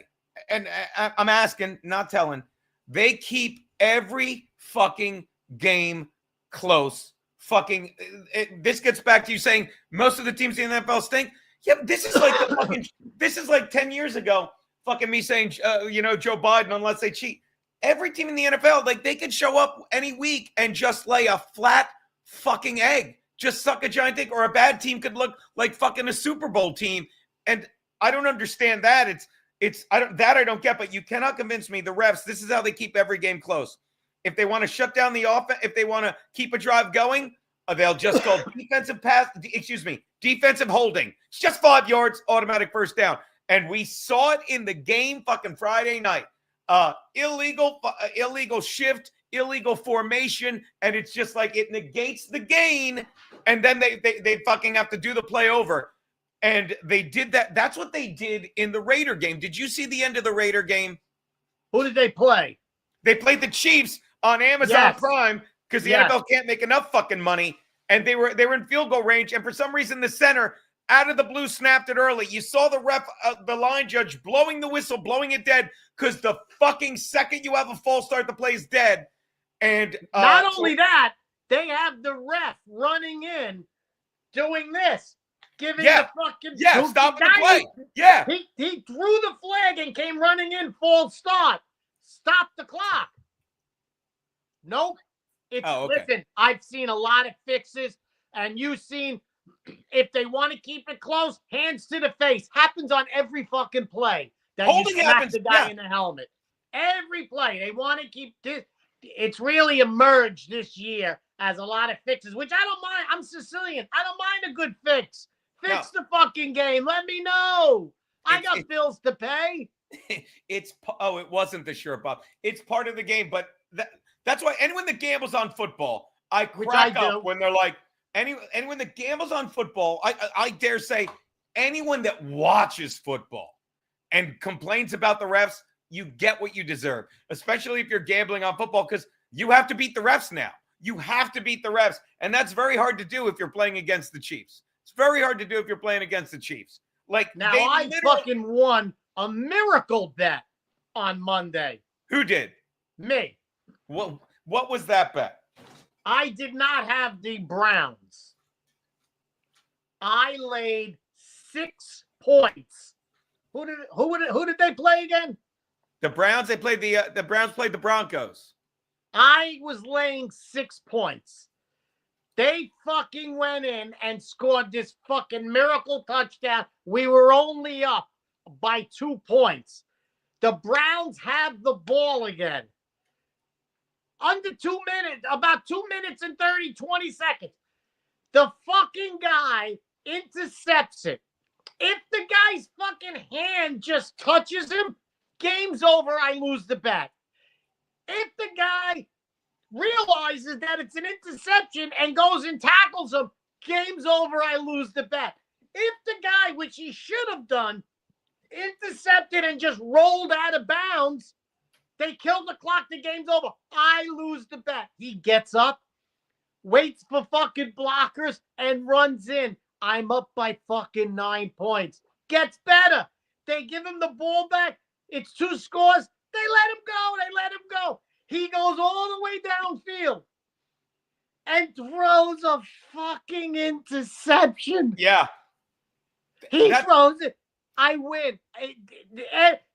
And I'm asking, not telling. They keep every fucking game close. This gets back to you saying most of the teams in the NFL stink. Yeah, this is like 10 years ago. Fucking me saying, Joe Biden, unless they cheat. Every team in the NFL, like they could show up any week and just lay a flat fucking egg, just suck a giant dick, or a bad team could look like fucking a Super Bowl team. And I don't understand that. I don't get, but you cannot convince me the refs, this is how they keep every game close. If they want to shut down the offense, if they want to keep a drive going, they'll just call defensive holding. It's just 5 yards, automatic first down. And we saw it in the game fucking Friday night. Illegal shift, illegal formation, and it's just like it negates the gain, and then they fucking have to do the play over. And they did that. That's what they did in the Raider game. Did you see the end of the Raider game? Who did they play? They played the Chiefs on Amazon Prime because the NFL can't make enough fucking money. And they were in field goal range. And for some reason, the center out of the blue snapped it early. You saw the ref, the line judge blowing the whistle, blowing it dead because the fucking second you have a false start, the play's dead. And not only that, they have the ref running in doing this. Giving the fucking stop the play. Yeah. He threw the flag and came running in false start. Stop the clock. Nope. Listen, I've seen a lot of fixes, and you've seen if they want to keep it close, hands to the face. Happens on every fucking play. Holding happens. The guy in the helmet. Every play. They want to keep this. It's really emerged this year as a lot of fixes, which I don't mind. I'm Sicilian. I don't mind a good fix. Fix the fucking game. Let me know. I got bills to pay. It wasn't the shirt, Bob. It's part of the game, but that's why anyone that gambles on football, I crack up when they're like, anyone that gambles on football, I dare say anyone that watches football and complains about the refs, you get what you deserve, especially if you're gambling on football, because you have to beat the refs now. You have to beat the refs, and that's very hard to do if you're playing against the Chiefs. It's very hard to do if you're playing against the Chiefs. Like now, I fucking won a miracle bet on Monday. Who did? Me. What was that bet? I did not have the Browns. I laid 6 points. Who did they play again? The Browns. They played the Browns played the Broncos. I was laying 6 points. They fucking went in and scored this fucking miracle touchdown. We were only up by 2 points. The Browns have the ball again. Under 2 minutes, about 2 minutes and 20 seconds. The fucking guy intercepts it. If the guy's fucking hand just touches him, game's over, I lose the bet. If the guy realizes that it's an interception and goes and tackles him, game's over, I lose the bet. If the guy, which he should have done, intercepted and just rolled out of bounds, they killed the clock, the game's over, I lose the bet. He gets up, waits for fucking blockers, and runs in. I'm up by fucking 9 points. Gets better. They give him the ball back. It's 2 scores. They let him go. He goes all the way downfield and throws a fucking interception. Yeah. He throws it. I win.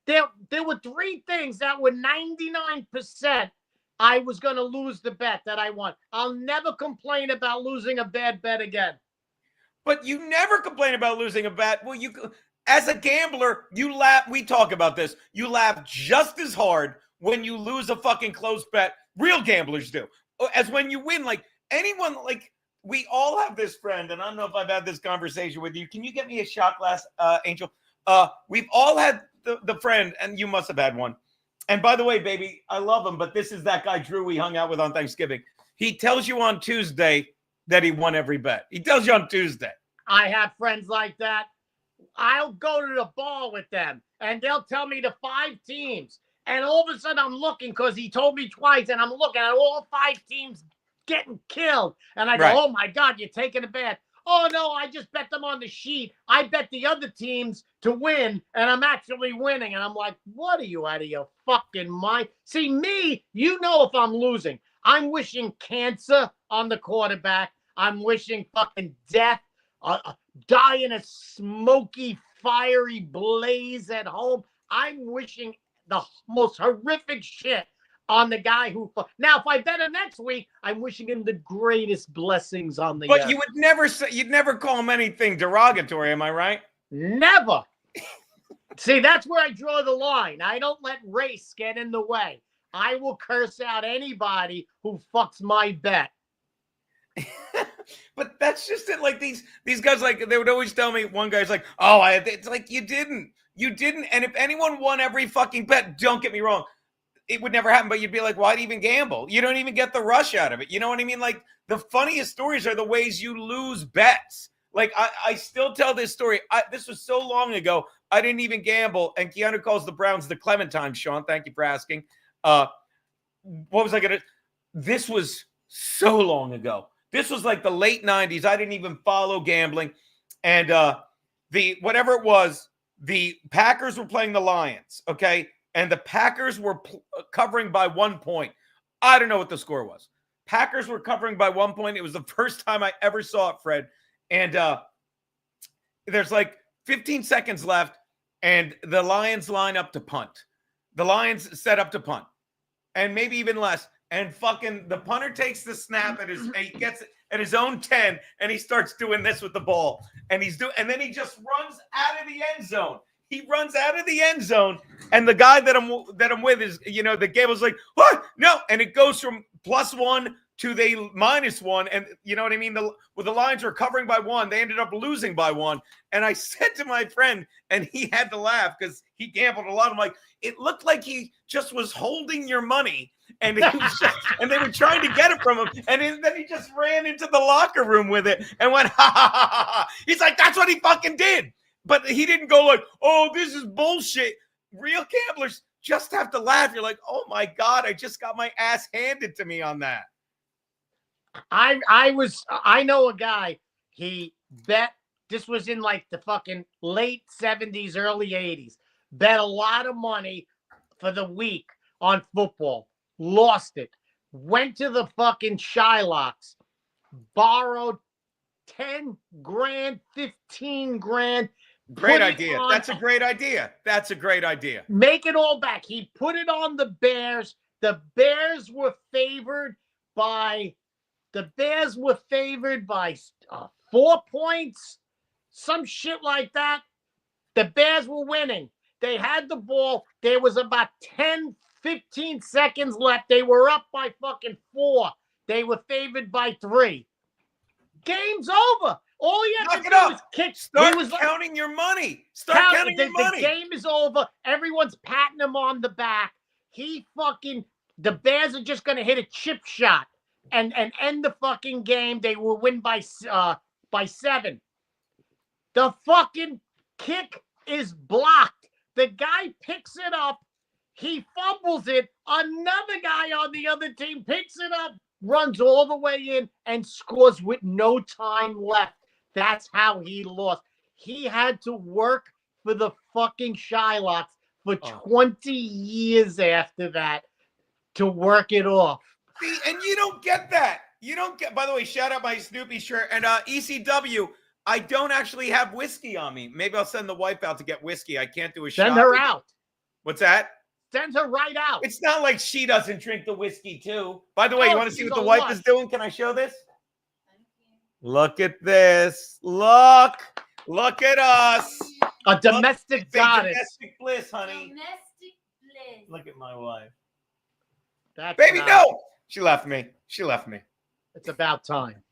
There were 3 things that were 99%. I was going to lose the bet that I won. I'll never complain about losing a bad bet again. But you never complain about losing a bet. Well, as a gambler, you laugh. We talk about this. You laugh just as hard when you lose a fucking close bet. Real gamblers do, as when you win. Like anyone, like we all have this friend, and I don't know if I've had this conversation with you. Can you get me a shot glass, Angel? We've all had the friend, and you must have had one. And by the way, baby, I love him, but this is that guy Drew we hung out with on Thanksgiving. He tells you on Tuesday that he won every bet. He tells you on Tuesday. I have friends like that. I'll go to the bar with them, and they'll tell me the 5 teams. And all of a sudden, I'm looking because he told me twice, and I'm looking at all 5 teams getting killed. And I go, Right. oh, my God, you're taking a bet. Oh, no, I just bet them on the sheet. I bet the other teams to win, and I'm actually winning. And I'm like, what are you out of your fucking mind? See, me, you know if I'm losing. I'm wishing cancer on the quarterback. I'm wishing fucking death, die in a smoky, fiery blaze at home. I'm wishing the most horrific shit on the guy who. Now, if I bet him next week, I'm wishing him the greatest blessings on the. But you would never say, you'd never call him anything derogatory. Am I right? Never. See, that's where I draw the line. I don't let race get in the way. I will curse out anybody who fucks my bet. But that's just it. Like these guys, like they would always tell me. One guy's like, "Oh, it's like you didn't." And if anyone won every fucking bet, don't get me wrong, it would never happen. But you'd be like, "Why do you even gamble? You don't even get the rush out of it." You know what I mean? Like the funniest stories are the ways you lose bets. Like I still tell this story. This was so long ago. I didn't even gamble. And Keanu calls the Browns the Clementine. Sean, thank you for asking. What was I gonna? This was so long ago. This was like the late 90s. I didn't even follow gambling. And whatever it was, the Packers were playing the Lions, okay? And the Packers were covering by 1 point. I don't know what the score was. Packers were covering by 1 point. It was the first time I ever saw it, Fred. And there's like 15 seconds left, and the Lions line up to punt. The Lions set up to punt, and maybe even less. And fucking the punter takes the snap he gets it at his own 10, and he starts doing this with the ball. And and then he just runs out of the end zone. He runs out of the end zone, and the guy that I'm with is, the game was like, what? No, and it goes from +1 to the -1, and you know what I mean? The Lions were covering by 1. They ended up losing by 1. And I said to my friend, and he had to laugh because he gambled a lot. I'm like, it looked like he just was holding your money, and and they were trying to get it from him, and then he just ran into the locker room with it and went, ha ha ha ha ha. He's like, that's what he fucking did. But he didn't go like, oh, this is bullshit. Real gamblers just have to laugh. You're like, oh my God, I just got my ass handed to me on that. I know a guy, he bet, this was in like the fucking late 70s, early 80s, bet a lot of money for the week on football, lost it, went to the fucking Shylocks, borrowed 10 grand, 15 grand. Great idea. That's a great idea. That's a great idea. Make it all back. He put it on the Bears. The Bears were favored by 4 points, some shit like that. The Bears were winning. They had the ball. There was about 10, 15 seconds left. They were up by fucking 4. They were favored by 3. Game's over. All you have to do is kick. Start counting your money. Start counting your money. The game is over. Everyone's patting him on the back. The Bears are just going to hit a chip shot and end the fucking game. They will win by 7. The fucking kick is blocked. The guy picks it up. He fumbles it. Another guy on the other team picks it up, runs all the way in, and scores with no time left. That's how he lost. He had to work for the fucking Shylocks for 20 years after that to work it off. See, and you don't get that. You don't get, by the way, shout out my Snoopy shirt. And ECW, I don't actually have whiskey on me. Maybe I'll send the wife out to get whiskey. I can't do a shot. Send her out. What's that? Send her right out. It's not like she doesn't drink the whiskey too. By the way, you want to see what the wife is doing? Can I show this? Look at this. Look at us. A domestic It's a goddess. domestic bliss, honey. Domestic bliss. Look at my wife. That's Baby, not- no. She left me. It's about time.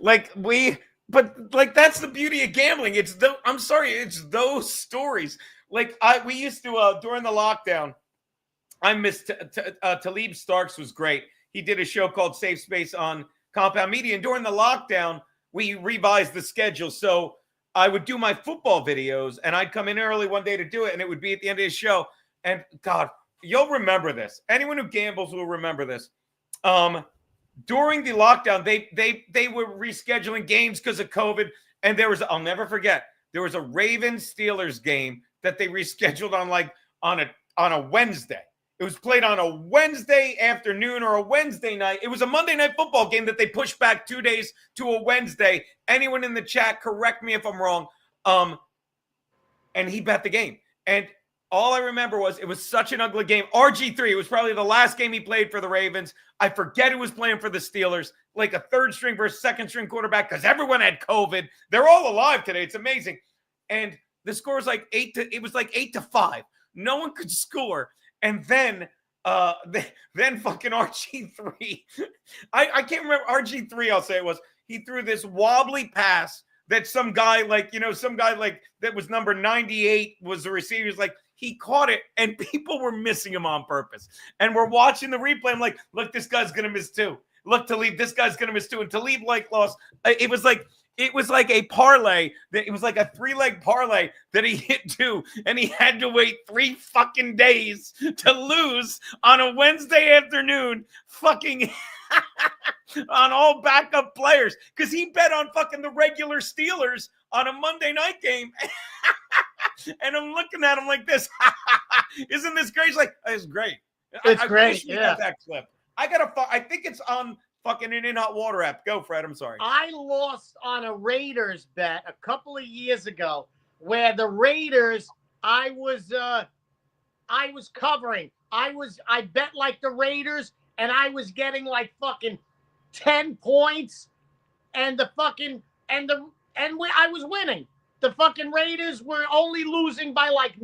But that's the beauty of gambling. I'm sorry, it's those stories. We used to during the lockdown. I missed Talib Starks was great. He did a show called Safe Space on Compound Media, and during the lockdown, we revised the schedule. So I would do my football videos, and I'd come in early one day to do it, and it would be at the end of the show. And God, you'll remember this. Anyone who gambles will remember this. During the lockdown, they were rescheduling games because of COVID, and I'll never forget, there was a Ravens Steelers game that they rescheduled on a Wednesday. It was played on a Wednesday afternoon or a Wednesday night. It was a Monday Night Football game that they pushed back 2 days to a Wednesday. Anyone in the chat, correct me if I'm wrong. And he bet the game. And all I remember was it was such an ugly game. RG3, it was probably the last game he played for the Ravens. I forget who was playing for the Steelers, like a third string versus second string quarterback, because everyone had COVID. They're all alive today. It's amazing. And the score was like 8-5. No one could score. And then fucking RG3. I can't remember RG3, I'll say it was. He threw this wobbly pass that some guy that was number 98 was the receiver. He's like, he caught it, and people were missing him on purpose. And we're watching the replay. I'm like, look, this guy's going to miss two. Look, Talib, this guy's going to miss two. And Talib lost. It was like a parlay. It was like a 3-leg parlay that he hit two, and he had to wait 3 fucking days to lose on a Wednesday afternoon fucking on all backup players because he bet on fucking the regular Steelers on a Monday night game. And I'm looking at him like this. Isn't this great? He's like, it's great. It's I great. wish we Yeah. had that clip. I think it's on fucking In Hot Water app. Go, Fred. I'm sorry. I lost on a Raiders bet a couple of years ago where the Raiders, I was covering. I bet like the Raiders and I was getting like fucking 10 points and I was winning. The fucking Raiders were only losing by like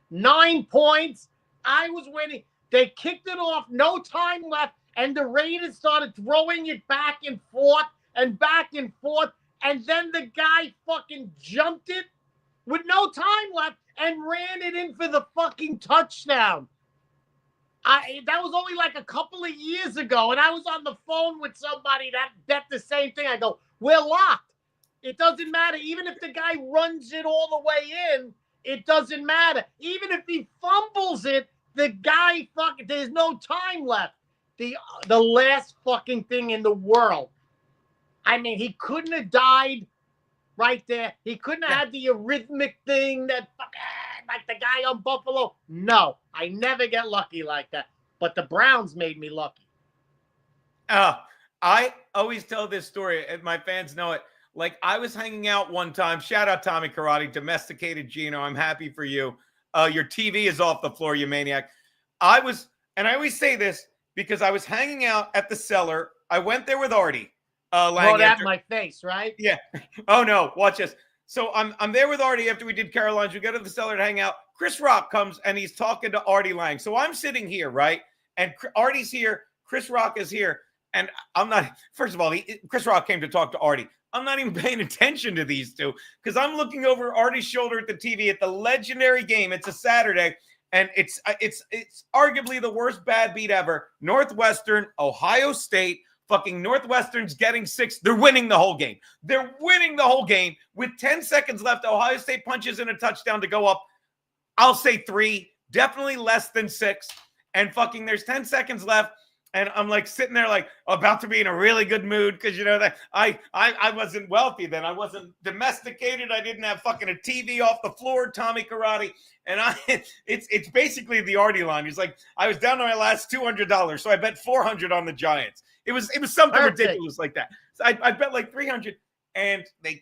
9 points. I was winning. They kicked it off, no time left, and the Raiders started throwing it back and forth. And then the guy fucking jumped it with no time left and ran it in for the fucking touchdown. That was only like a couple of years ago, and I was on the phone with somebody that bet the same thing. I go, we're locked. It doesn't matter. Even if the guy runs it all the way in, it doesn't matter. Even if he fumbles it, the guy there's no time left. The last fucking thing in the world. I mean, he couldn't have died right there. He couldn't have had the arrhythmic thing that like the guy on Buffalo. No, I never get lucky like that. But the Browns made me lucky. I always tell this story, and my fans know it. Like, I was hanging out one time. Shout out Tommy Karate, domesticated Geno. I'm happy for you. Your TV is off the floor, you maniac. And I always say this because I was hanging out at the cellar. I went there with Artie. Throw that in my face, right? Yeah. Oh, no. Watch this. So I'm there with Artie after we did Caroline's. We go to the cellar to hang out. Chris Rock comes, and he's talking to Artie Lang. So I'm sitting here, right? And Artie's here. Chris Rock is here. And I'm not – first of all, Chris Rock came to talk to Artie. I'm not even paying attention to these two because I'm looking over Artie's shoulder at the TV at the legendary game. It's a Saturday, and it's arguably the worst bad beat ever. Northwestern, Ohio State, fucking Northwestern's getting 6. They're winning the whole game. They're winning the whole game. With 10 seconds left, Ohio State punches in a touchdown to go up. I'll say 3, definitely less than 6. And fucking there's 10 seconds left. And I'm like sitting there like about to be in a really good mood because, you know, that I wasn't wealthy then. I wasn't domesticated. I didn't have fucking a TV off the floor, Tommy Karate. And it's basically the Artie line. He's like, I was down to my last $200. So I bet 400 on the Giants. It was something ridiculous like that. So I bet like 300 and they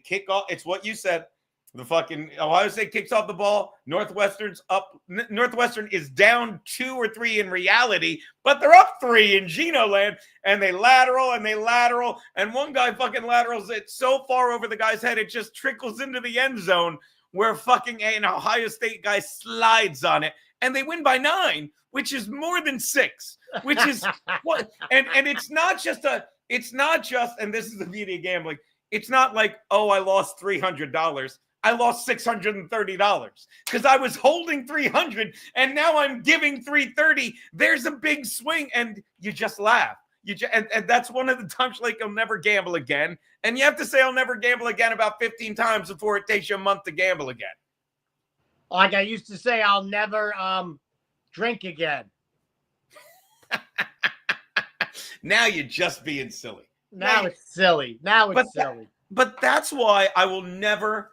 kick off. It's what you said. The fucking Ohio State kicks off the ball. Northwestern's up. Northwestern is down 2 or 3 in reality, but they're up 3 in Geno land. And they lateral and they lateral. And one guy fucking laterals it so far over the guy's head, it just trickles into the end zone where fucking an Ohio State guy slides on it. And they win by 9, which is more than 6, which is what. And it's not just, and this is the beauty of gambling. It's not like, oh, I lost $300. I lost $630 because I was holding 300 and now I'm giving 330. There's a big swing and you just laugh. And that's one of the times like you'll never gamble again. And you have to say I'll never gamble again about 15 times before it takes you a month to gamble again. Like I used to say, I'll never drink again. Now you're just being silly. Now it's silly. Silly. But that's why I will never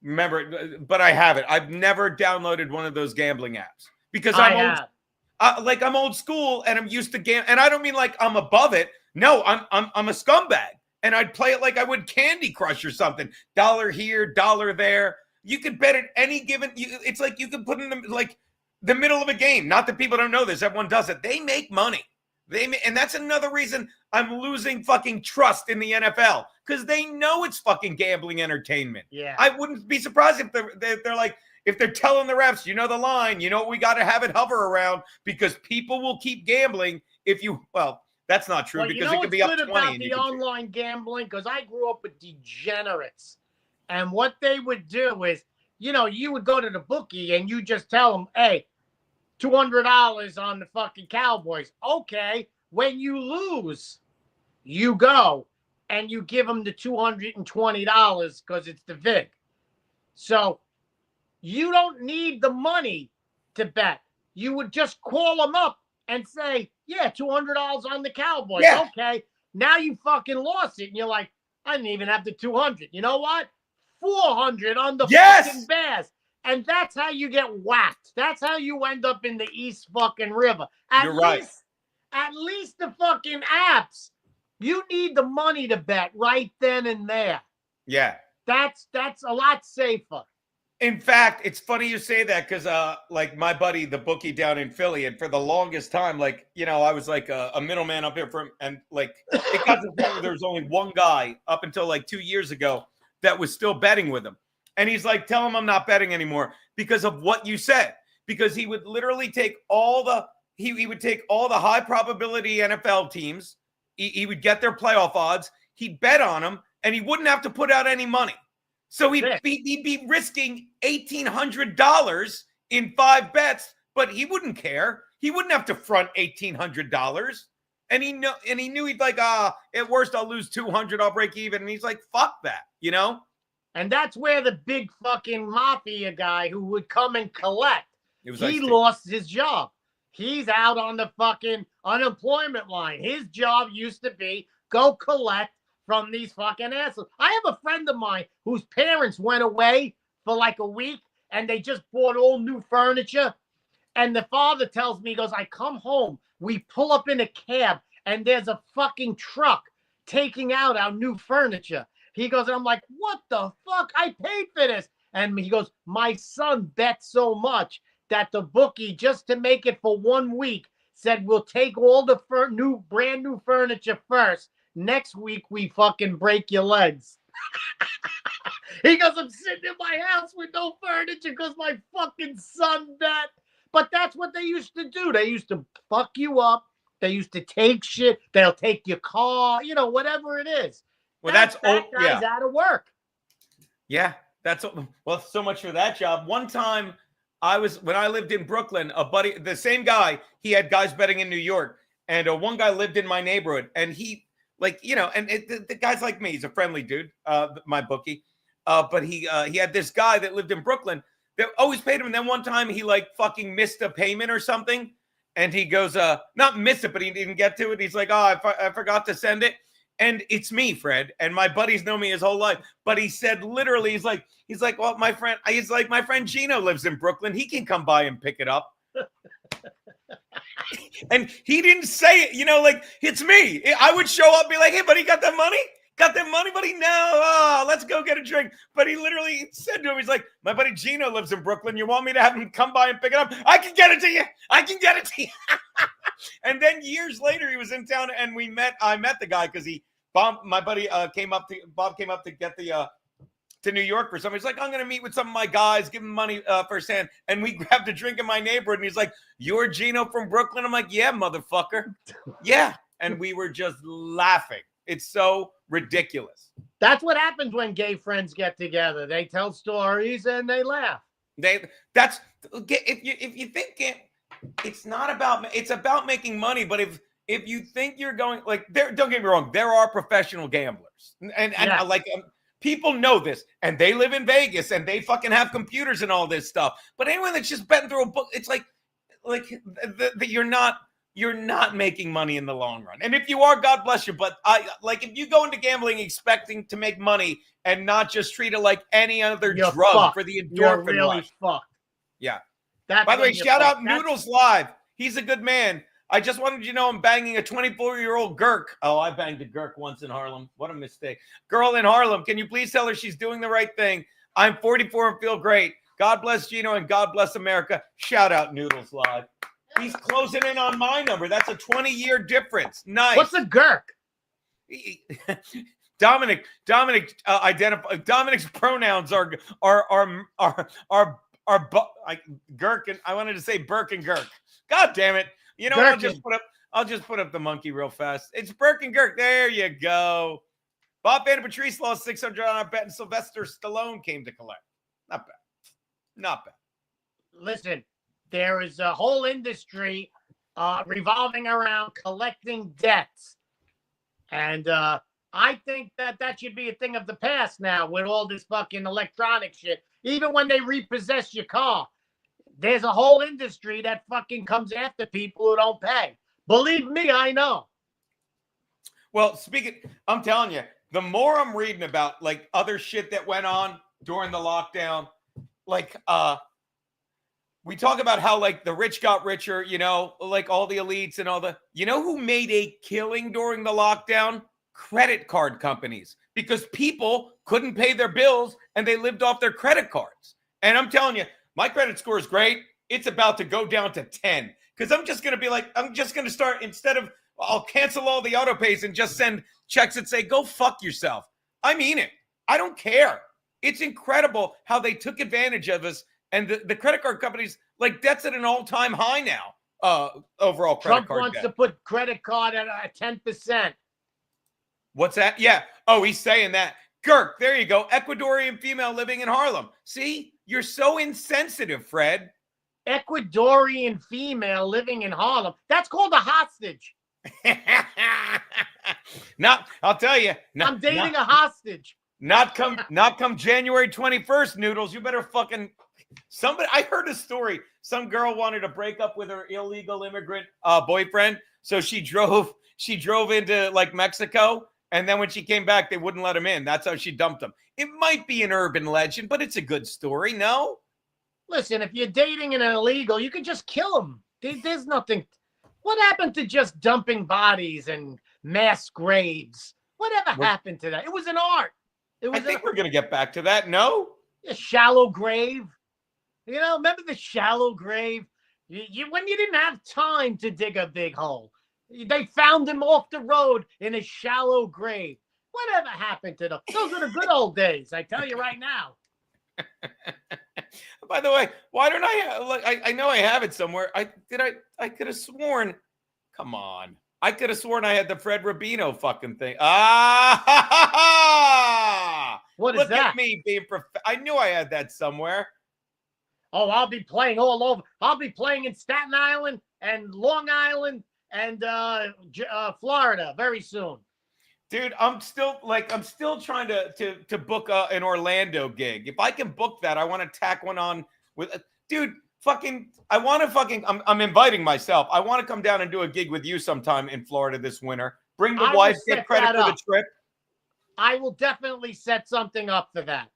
remember it. But I haven't. I've never downloaded one of those gambling apps because I'm old school and I'm used to gambling. And I don't mean like I'm above it. No, I'm a scumbag. And I'd play it like I would Candy Crush or something. $1 here, $1 there. You could bet at any given. It's like you can put in the middle of a game. Not that people don't know this. Everyone does it. They make money. And that's another reason I'm losing fucking trust in the NFL because they know it's fucking gambling entertainment. Yeah, I wouldn't be surprised if they're like, if they're telling the refs, you know the line, you know what we got to have it hover around because people will keep gambling if you. Well, that's not true because it could be up 20. About the online gambling because I grew up with degenerates, and what they would do is, you would go to the bookie and you just tell them, hey, $200 on the fucking Cowboys. Okay. When you lose, you go and you give them the $220 because it's the VIG. So you don't need the money to bet. You would just call them up and say, yeah, $200 on the Cowboys. Yeah. Okay. Now you fucking lost it. And you're like, I didn't even have the 200. You know what? 400 on the fucking Bears. And that's how you get whacked. That's how you end up in the East fucking River. You're right. At least the fucking apps, you need the money to bet right then and there. Yeah. That's a lot safer. In fact, it's funny you say that because like my buddy, the bookie down in Philly, and for the longest time, like, I was like a middleman up here and like it got to the point where there was only one guy up until like 2 years ago that was still betting with him. And he's like, tell him I'm not betting anymore because of what you said. Because he would literally take all the he would take all the high probability NFL teams. He would get their playoff odds. He'd bet on them, and he wouldn't have to put out any money. So he'd be risking $1,800 in 5 bets, but he wouldn't care. He wouldn't have to front $1,800. And he knew he'd like, at worst I'll lose 200. I'll break even. And he's like, fuck that, And that's where the big fucking mafia guy who would come and collect, he lost his job. He's out on the fucking unemployment line. His job used to be go collect from these fucking assholes. I have a friend of mine whose parents went away for like a week and they just bought all new furniture. And the father tells me, he goes, I come home, we pull up in a cab and there's a fucking truck taking out our new furniture. He goes, and I'm like, what the fuck? I paid for this. And he goes, my son bet so much that the bookie, just to make it for 1 week, said we'll take all the brand new furniture first. Next week, we fucking break your legs. He goes, I'm sitting in my house with no furniture because my fucking son bet. But that's what they used to do. They used to fuck you up. They used to take shit. They'll take your car, whatever it is. Well, that guy's out of work. Yeah, so much for that job. One time, when I lived in Brooklyn, a buddy, the same guy, he had guys betting in New York, and one guy lived in my neighborhood, and he, the guy's like me. He's a friendly dude, my bookie, but he had this guy that lived in Brooklyn that always paid him, and then one time he fucking missed a payment or something, and he goes, not missed it, but he didn't get to it. He's like, oh, I forgot to send it. And it's me, Fred, and my buddies know me his whole life. But he said literally, he's like, well, my friend Geno lives in Brooklyn. He can come by and pick it up. And he didn't say it, it's me. I would show up, be like, hey, buddy, got that money? Got that money, buddy? No, let's let's go get a drink. But he literally said to him, he's like, my buddy Geno lives in Brooklyn. You want me to have him come by and pick it up? I can get it to you. I can get it to you. And then years later, he was in town and I met the guy because my buddy Bob came up to get to New York for something. He's like, I'm going to meet with some of my guys, give them money firsthand. And we grabbed a drink in my neighborhood. And he's like, you're Geno from Brooklyn? I'm like, yeah, motherfucker. Yeah. And we were just laughing. It's so ridiculous. That's what happens when gay friends get together. They tell stories and they laugh. If you think it's not about, it's about making money. But if you think you're going like don't get me wrong, there are professional gamblers and like people know this, and they live in Vegas and they fucking have computers and all this stuff. But anyone that's just betting through a book, it's like you're not making money in the long run. And if you are, God bless you. But if you go into gambling expecting to make money and not just treat it like any other You're drug fucked. for the endorphin You're really rush. fucked. Yeah. That's By the way, when you're shout out fucked. Noodles Live. He's a good man. I just wanted you to know I'm banging a 24-year-old Girk. Oh, I banged a Girk once in Harlem. What a mistake. Girl in Harlem, can you please tell her she's doing the right thing? I'm 44 and feel great. God bless Geno and God bless America. Shout out Noodles Live. He's closing in on my number. That's a 20-year difference. Nice. What's a Girk? Dominic's pronouns are Girk, and I wanted to say Burke and Girk. God damn it. You know what? I'll just put up the monkey real fast. It's Burke and Girk. There you go. Bob Van Patrice lost $600 on our bet, and Sylvester Stallone came to collect. Not bad. Not bad. Listen, there is a whole industry revolving around collecting debts. And I think that should be a thing of the past now with all this fucking electronic shit. Even when they repossess your car, there's a whole industry that fucking comes after people who don't pay. Believe me, I know. Well, I'm telling you, the more I'm reading about like other shit that went on during the lockdown, like we talk about how like the rich got richer, you know, like all the elites and all who made a killing during the lockdown? Credit card companies, because people couldn't pay their bills and they lived off their credit cards. And I'm telling you, my credit score is great. It's about to go down to 10 because I'm just going to start, instead of I'll cancel all the auto pays and just send checks that say, go fuck yourself. I mean it. I don't care. It's incredible how they took advantage of us. And the credit card companies, like, debt's at an all-time high now. Overall credit Trump card wants debt. to put credit card at 10%. What's that? Yeah. Oh, he's saying that. Girk, there you go. Ecuadorian female living in Harlem. See? You're so insensitive, Fred. Ecuadorian female living in Harlem. That's called a hostage. I'll tell you. I'm dating a hostage. Not come January 21st, Noodles. You better fucking somebody. I heard a story. Some girl wanted to break up with her illegal immigrant boyfriend. So she drove into like Mexico. And then when she came back, they wouldn't let him in. That's how she dumped him. It might be an urban legend, but it's a good story, no? Listen, if you're dating an illegal, you can just kill him. There's nothing. What happened to just dumping bodies and mass graves? Whatever happened to that? It was an art. I think we're going to get back to that, no? A shallow grave. You know, remember the shallow grave? When you didn't have time to dig a big hole. They found him off the road in a shallow grave. Whatever happened to them? Those are the good old days, I tell you right now. By the way, why don't I know I have it somewhere. I could have sworn. Come on. I could have sworn I had the Fred Rubino fucking thing. What is Look that? at me being I knew I had that somewhere. Oh, I'll be playing all over. I'll be playing in Staten Island and Long Island and Florida very soon. Dude, I'm still trying to book an Orlando gig. If I can book that, I want to tack one on with dude. I'm inviting myself. I want to come down and do a gig with you sometime in Florida this winter. Bring the wife, get credit for the trip. I will definitely set something up for that.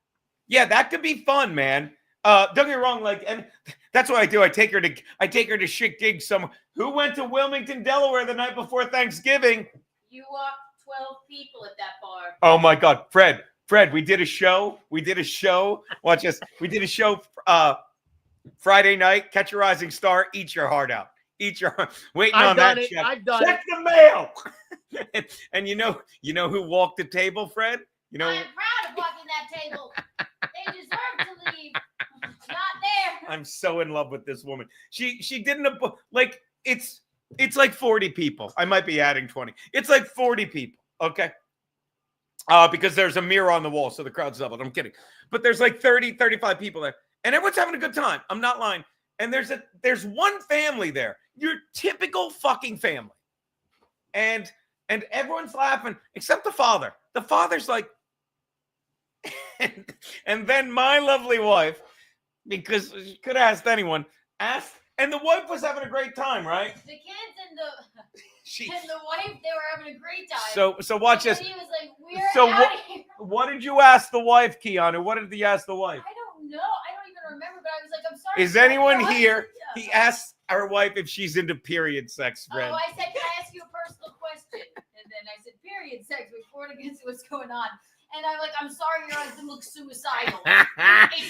Yeah, that could be fun, man. Don't get me wrong, and that's what I do. I take her to shit gigs somewhere. Who went to Wilmington, Delaware the night before Thanksgiving? You walked 12 people at that bar. Oh my God, Fred, Fred, we did a show. Watch this. We did a show Friday night. Catch a rising star. Eat your heart out. Eat your heart. Waiting on that check. I've done Check the mail. and you know who walked the table, Fred? You know. I am proud of walking that table. They deserve to leave. Not there. I'm so in love with this woman. She didn't like it's like 40 people. I might be adding 20. It's like 40 people. Okay. Because there's a mirror on the wall, so the crowd's doubled. I'm kidding. But there's like 30, 35 people there. And everyone's having a good time. I'm not lying. And there's one family there. Your typical fucking family. And everyone's laughing except the father. The father's like, and then my lovely wife, because she could have asked anyone, asked, and the wife was having a great time, right? The kids and the wife, they were having a great time. So watch this. He was like, "We're out of here." What did you ask the wife, Keanu? What did you ask the wife? I don't know. I don't even remember. But I was like, "I'm sorry." Is anyone here? He asked our wife if she's into period sex, Fred. Oh, I said, "Can I ask you a personal question?" And then I said, "Period sex." We poured against what's going on. And I'm like, "I'm sorry, your husband looks suicidal." I would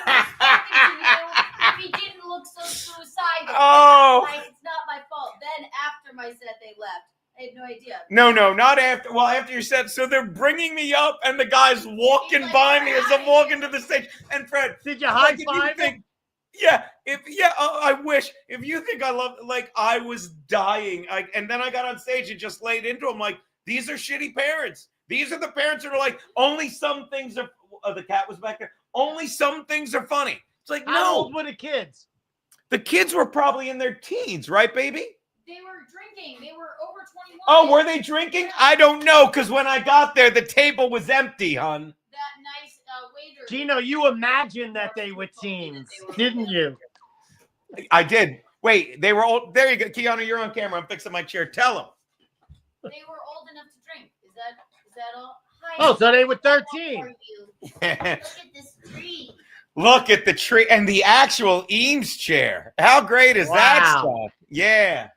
have spoken to you if he didn't look so suicidal. Oh. It's not my fault. Then after my set, they left. I had no idea. No, not after. Well, after you said, so they're bringing me up, and the guy's walking He's like, by me as I'm "Hi." walking to the stage. And Fred, Did you high like, if you five him? think, I wish. If you think I love, like, I was dying, and then I got on stage and just laid into him like, these are shitty parents. These are the parents that are like, only some things are. The cat was back there. Only some things are funny. It's like, How no. old were the kids? The kids were probably in their teens, right, baby? They were drinking. They were over 21. Oh, were they drinking? I don't know, because when I got there, the table was empty, hon. That nice waiter. Gino, you imagined that they were teens, didn't you? I did. Wait, they were old. There you go. Keanu, you're on camera. I'm fixing my chair. Tell them. They were old enough to drink. Is that all? Hi. Oh, so they were How old 13. are you? Look at this tree. Look at the tree and the actual Eames chair. How great is that Wow. stuff? Yeah.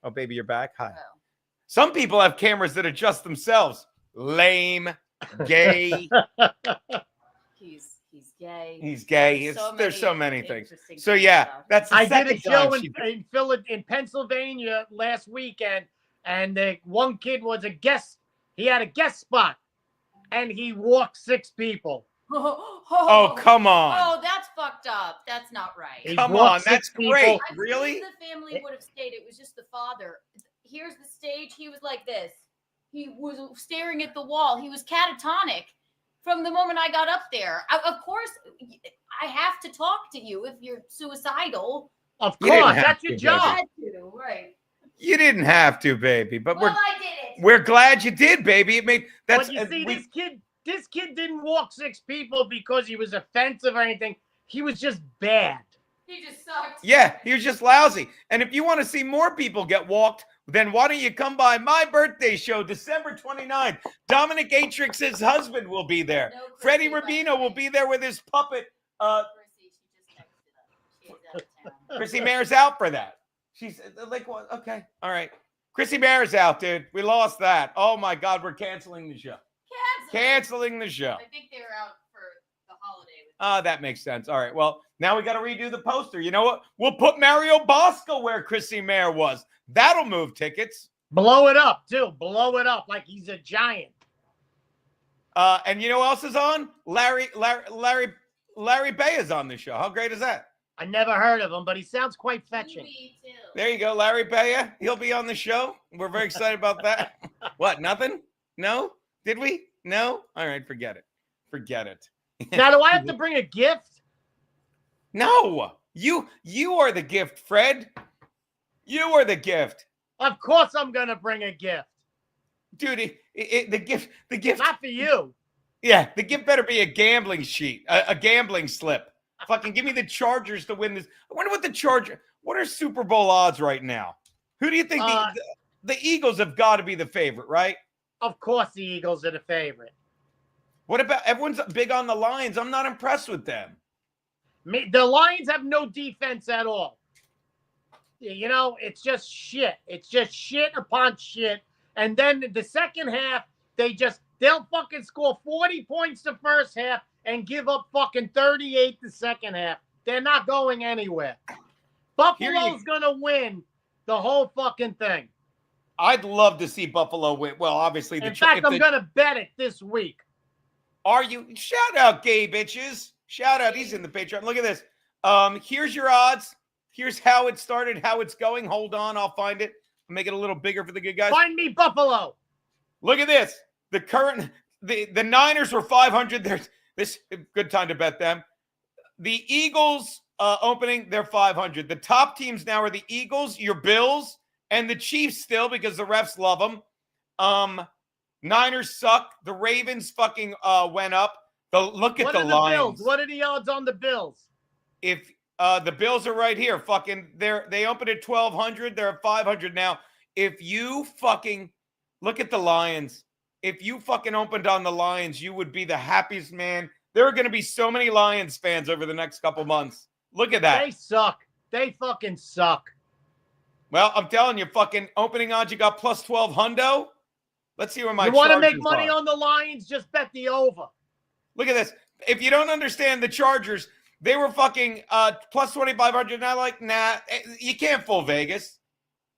Oh, baby, you're back. Hi. Oh. Some people have cameras that adjust themselves. Lame, gay. He's gay. He's gay. There's so many things. So yeah, that's the I did a second show time in Pennsylvania last weekend, and the one kid was a guest. He had a guest spot, and he walked 6 people. Oh, come on. Oh, that's fucked up. That's not right. He Come walked on, 6 that's people. great. I Really? think the family would have stayed. It was just the father. Here's the stage. He was like this. He was staring at the wall. He was catatonic from the moment I got up there. Of course, I have to talk to you if you're suicidal. Of You didn't course, have that's to, your baby. job. Had to, right? You didn't have to, baby, but Well, I did it. we're glad you did, baby. It made that's But you see, this kid didn't walk 6 people because he was offensive or anything. He was just bad. He just sucked. yeah, he was just lousy. And if you want to see more people get walked, then why don't you come by my birthday show, December 29th? Dominic Atrix's husband will be there. No, Freddie Chrissy Rubino will be there with his puppet. Chrissy, she just texted us. She's out of town. Chrissy Mayr's out for that. She's like, well, okay, all right. Chrissy Mayr's out, dude. We lost that. Oh my God, we're canceling the show. Canceling the show. I think they were out for the holiday. Oh, that makes sense. All right. Well, now we got to redo the poster. You know what? We'll put Mario Bosco where Chrissy Mayr was. That'll move tickets. Blow it up, too. Blow it up like he's a giant. And you know who else is on? Larry Bay is on the show. How great is that? I never heard of him, but he sounds quite fetching. Me too. There you go, Larry Bay. He'll be on the show. We're very excited about that. What? Nothing? No? Did we? No? All right. Forget it. Forget it. Now, do I have to bring a gift? No. You are the gift, Fred. You are the gift. Of course I'm going to bring a gift. Dude, the gift. Not for you. Yeah, the gift better be a gambling sheet, a gambling slip. Fucking give me the Chargers to win this. I wonder what are Super Bowl odds right now? Who do you think the Eagles have got to be the favorite, right? Of course the Eagles are the favorite. What about everyone's big on the Lions? I'm not impressed with them. The Lions have no defense at all. You know, it's just shit. It's just shit upon shit. And then the second half, they just They'll fucking score 40 points the first half and give up fucking 38 the second half. They're not going anywhere. Buffalo's going to win the whole fucking thing. I'd love to see Buffalo win. Well, obviously, In fact, I'm going to bet it this week. Are you? Shout out, gay bitches. Shout out. He's in the Patreon. Look at this. Here's your odds. Here's how it started, how it's going. Hold on. I'll find it. Make it a little bigger for the good guys. Find me Buffalo. Look at this. The current, the Niners were 500. There's this good time to bet them. The Eagles opening, they're 500. The top teams now are the Eagles, your Bills, and the Chiefs still because the refs love them. Niners suck. The Ravens fucking went up. Look at the Lions. Bills? What are the odds on the Bills? If the Bills are right here, fucking, they opened at 1,200. They're at 500 now. If you fucking look at the Lions, if you fucking opened on the Lions, you would be the happiest man. There are going to be so many Lions fans over the next couple months. Look at that. They suck. They fucking suck. Well, I'm telling you, fucking opening odds, you got plus 12 hundo. Let's see where my You want to make Chargers money are. on the Lions? Just bet the over. Look at this. If you don't understand the Chargers, they were fucking plus 2,500. And I'm like, nah, you can't fool Vegas.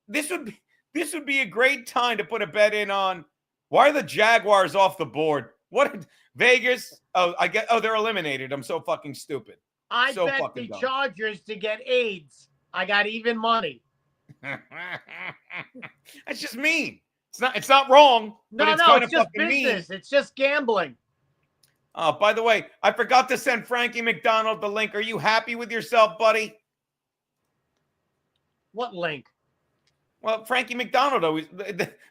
This would be a great time to put a bet in on. Why are the Jaguars off the board? What Vegas? Oh, they're eliminated. I'm so fucking stupid. I So bet fucking the dumb. Chargers to get AIDS. I got even money. That's just mean. It's not wrong, but No, it's kind it's of just fucking business. mean. It's just gambling. Oh, by the way, I forgot to send Frankie McDonald the link. Are you happy with yourself, buddy? What link? Well, Frankie McDonald always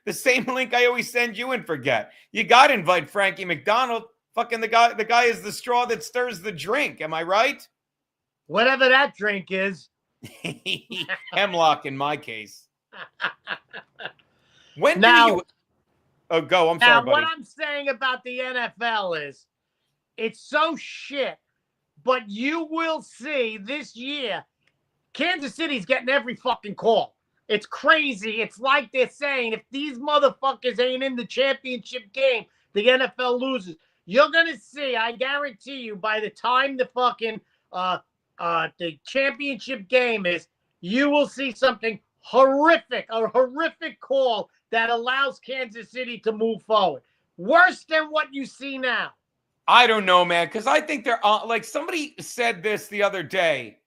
the same link I always send you and forget. You got to invite Frankie McDonald. Fucking the guy is the straw that stirs the drink. Am I right? Whatever that drink is. Hemlock in my case. When Now- do you? Oh, go. I'm Now, sorry, buddy. what I'm saying about the NFL is it's so shit, but you will see this year, Kansas City's getting every fucking call. It's crazy. It's like they're saying, if these motherfuckers ain't in the championship game, the NFL loses. You're going to see, I guarantee you, by the time the fucking the championship game is, you will see something horrific, a horrific call that allows Kansas City to move forward. Worse than what you see now. I don't know, man, because I think they're like somebody said this the other day.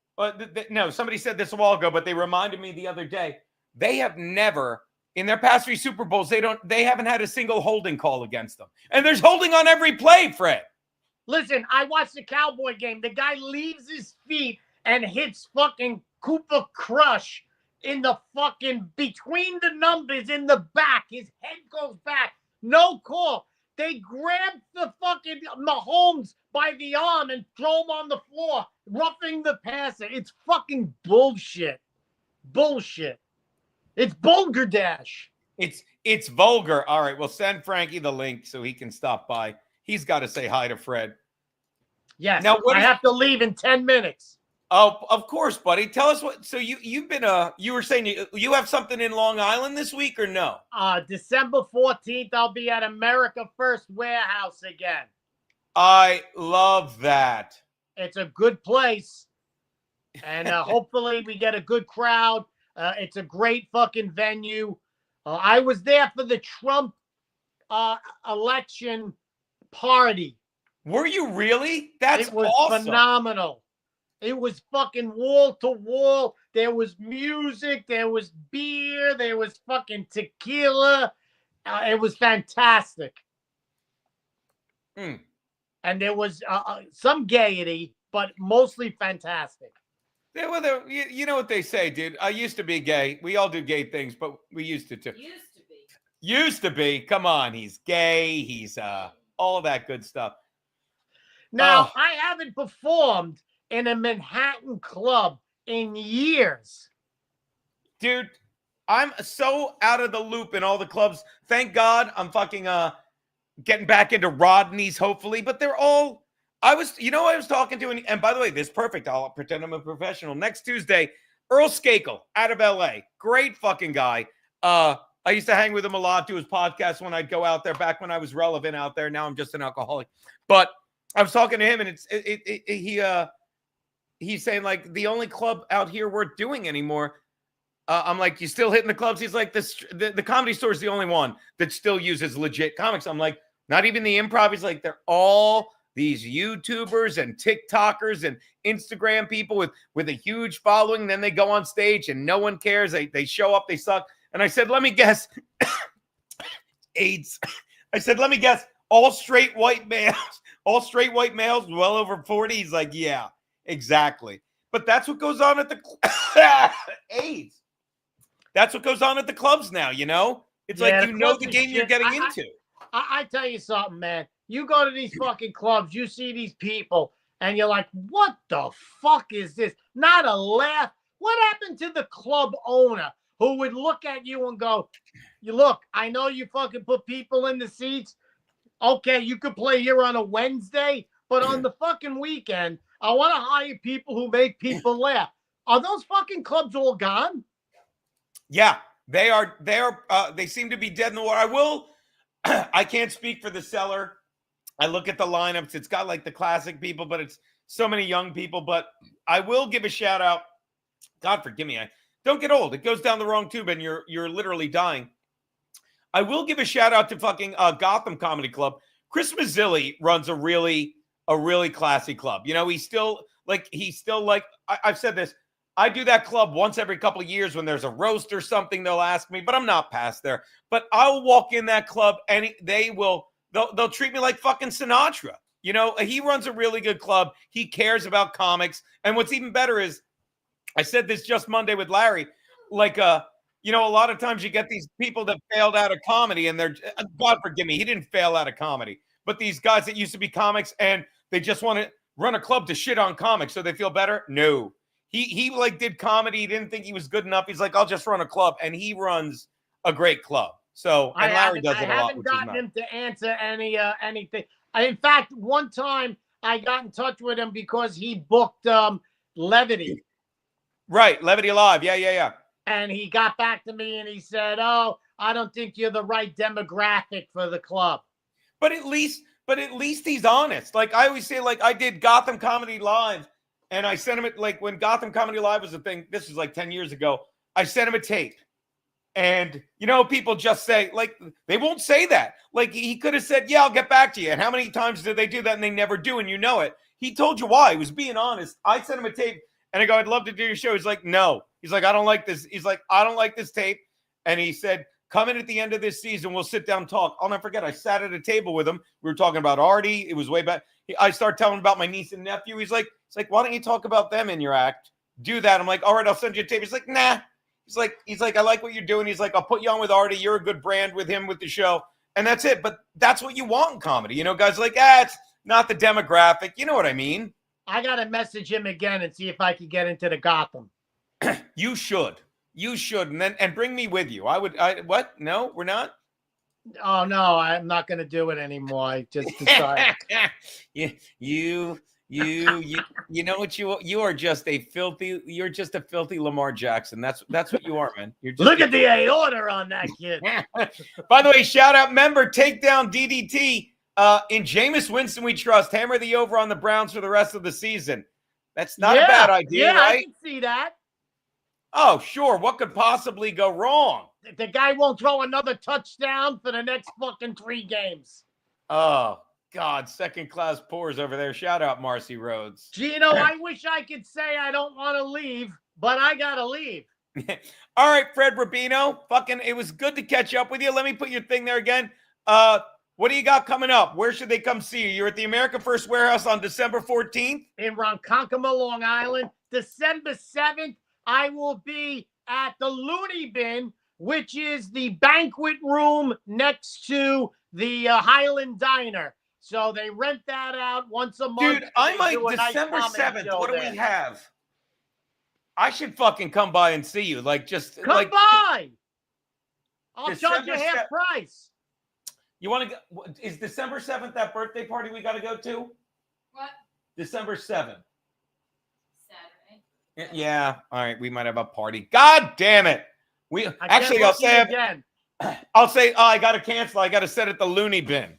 No, somebody said this a while ago, but they reminded me the other day. They have never, in their past 3 Super Bowls, they haven't had a single holding call against them. And there's holding on every play, Fred. Listen, I watched the Cowboy game. The guy leaves his feet and hits fucking Cooper Crush in the fucking between the numbers in the back. His head goes back. No call. They grabbed the fucking Mahomes by the arm and throw him on the floor, roughing the passer. It's fucking bullshit. Bullshit. It's Bulgardash. It's vulgar. All right, well, send Frankie the link so he can stop by. He's got to say hi to Fred. Yes. Now, what I is- have to leave in 10 minutes. Oh, of course, buddy. Tell us what. So you've been you were saying you have something in Long Island this week or no? December 14th, I'll be at America First Warehouse again. I love that. It's a good place. And hopefully we get a good crowd. It's a great fucking venue. I was there for the Trump election party. Were you really? That's It was awesome. phenomenal. It was fucking wall to wall. There was music. There was beer. There was fucking tequila. It was fantastic. Mm. And there was some gaiety, but mostly fantastic. Yeah, well, you know what they say, dude. I used to be gay. We all do gay things, but we used to too. Used to be. Used to be. Come on, he's gay. He's all of that good stuff. Now, Oh. I haven't performed in a Manhattan club in years. Dude, I'm so out of the loop in all the clubs. Thank God I'm fucking getting back into Rodney's, hopefully. But they're all, I was talking to, and by the way, this is perfect. I'll pretend I'm a professional. Next Tuesday, Earl Skakel out of LA. Great fucking guy. I used to hang with him a lot, do his podcast when I'd go out there back when I was relevant out there. Now I'm just an alcoholic. But I was talking to him, and he's saying like the only club out here worth doing anymore. I'm like, you still hitting the clubs? He's like, the Comedy Store is the only one that still uses legit comics. I'm like, not even the Improv. He's like, they're all these YouTubers and TikTokers and Instagram people with a huge following. Then they go on stage and no one cares. They show up, they suck. And I said, let me guess. AIDS. I said, let me guess. All straight white males. All straight white males, well over 40. He's like, yeah, exactly. But that's what goes on at the AIDS. That's what goes on at the clubs now, you know? It's like, you know the game you're getting into. I tell you something, man. You go to these fucking clubs, you see these people, and you're like, what the fuck is this? Not a laugh. What happened to the club owner who would look at you and go, look, I know you fucking put people in the seats. Okay, you could play here on a Wednesday, but on the fucking weekend, I want to hire people who make people laugh. Are those fucking clubs all gone? Yeah, they are. They seem to be dead in the water. I can't speak for the Cellar. I look at the lineups. It's got like the classic people, but it's so many young people. But I will give a shout out. God forgive me. I don't get old. It goes down the wrong tube, and you're literally dying. I will give a shout out to fucking Gotham Comedy Club. Chris Mazzilli runs a really classy club. You know, he's still like I've said this. I do that club once every couple of years when there's a roast or something. They'll ask me, but I'm not past there. But I'll walk in that club and they'll treat me like fucking Sinatra. You know, he runs a really good club. He cares about comics. And what's even better is, I said this just Monday with Larry, like, you know, a lot of times you get these people that failed out of comedy and they're, God forgive me, he didn't fail out of comedy, but these guys that used to be comics and they just want to run a club to shit on comics so they feel better. No. He like did comedy. He didn't think he was good enough. He's like, I'll just run a club, and he runs a great club. So, and Larry does it a lot. I haven't gotten him to answer anything. In fact, one time I got in touch with him because he booked Levity. Right, Levity Live. Yeah. And he got back to me and he said, "Oh, I don't think you're the right demographic for the club." But at least he's honest. Like I always say, like I did Gotham Comedy Live. And I sent him it like when Gotham Comedy Live was a thing. This was like 10 years ago. I sent him a tape. And, you know, people just say, like, they won't say that. Like, he could have said, yeah, I'll get back to you. And how many times did they do that? And they never do. And you know it. He told you why. He was being honest. I sent him a tape. And I go, I'd love to do your show. He's like, no. He's like, I don't like this. He's like, I don't like this tape. And he said, come in at the end of this season. We'll sit down and talk. I'll never forget. I sat at a table with him. We were talking about Artie. It was way back. I started telling him about my niece and nephew. He's like, why don't you talk about them in your act? Do that. I'm like, all right, I'll send you a tape. He's like, nah. He's like, I like what you're doing. He's like, I'll put you on with Artie. You're a good brand with him with the show. And that's it. But that's what you want in comedy. You know, guys are like, it's not the demographic. You know what I mean? I got to message him again and see if I can get into the Gotham. You should. And bring me with you. What? No, we're not. Oh no, I'm not going to do it anymore. I just decided. You know what you are just a filthy. You're just a filthy Lamar Jackson. That's what you are, man. You're just Look at the aorta on that kid. By the way, shout out member Takedown DDT. In Jameis Winston we trust. Hammer the over on the Browns for the rest of the season. That's not a bad idea, right? I can see that. Oh, sure. What could possibly go wrong? The guy won't throw another touchdown for the next fucking 3 games. Oh, God. Second class pours over there. Shout out Marcy Rhodes. Geno, I wish I could say I don't want to leave, but I got to leave. All right, Fred Rubino. Fucking, it was good to catch up with you. Let me put your thing there again. What do you got coming up? Where should they come see you? You're at the America First Warehouse on December 14th? In Ronkonkoma, Long Island. December 7th, I will be at the Looney Bin, which is the banquet room next to the Highland Diner. So they rent that out once a month. Dude, I might December 7th. What do we have? I should fucking come by and see you. Like, just come by. I'll charge you half price. You want to go? Is December 7th that birthday party we got to go to? What? December 7th. Saturday. Yeah. All right. We might have a party. God damn it. I'll say again. I'll say, oh, I got to cancel. I got to set it the loony bin.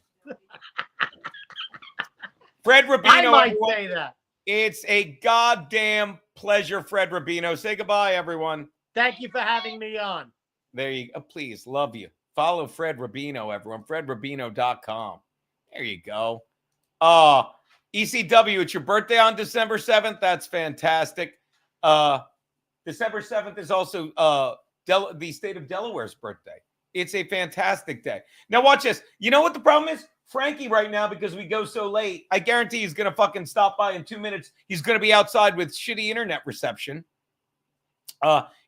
Fred Rubino. I might everyone. say that. It's a goddamn pleasure, Fred Rubino. Say goodbye, everyone. Thank you for having me on. There you go. Please, love you. Follow Fred Rubino, everyone. FredRubino.com. There you go. ECW, it's your birthday on December 7th. That's fantastic. December 7th is also the state of Delaware's birthday. It's a fantastic day. Now watch this. You know what the problem is? Frankie right now, because we go so late, I guarantee he's going to fucking stop by in 2 minutes. He's going to be outside with shitty internet reception.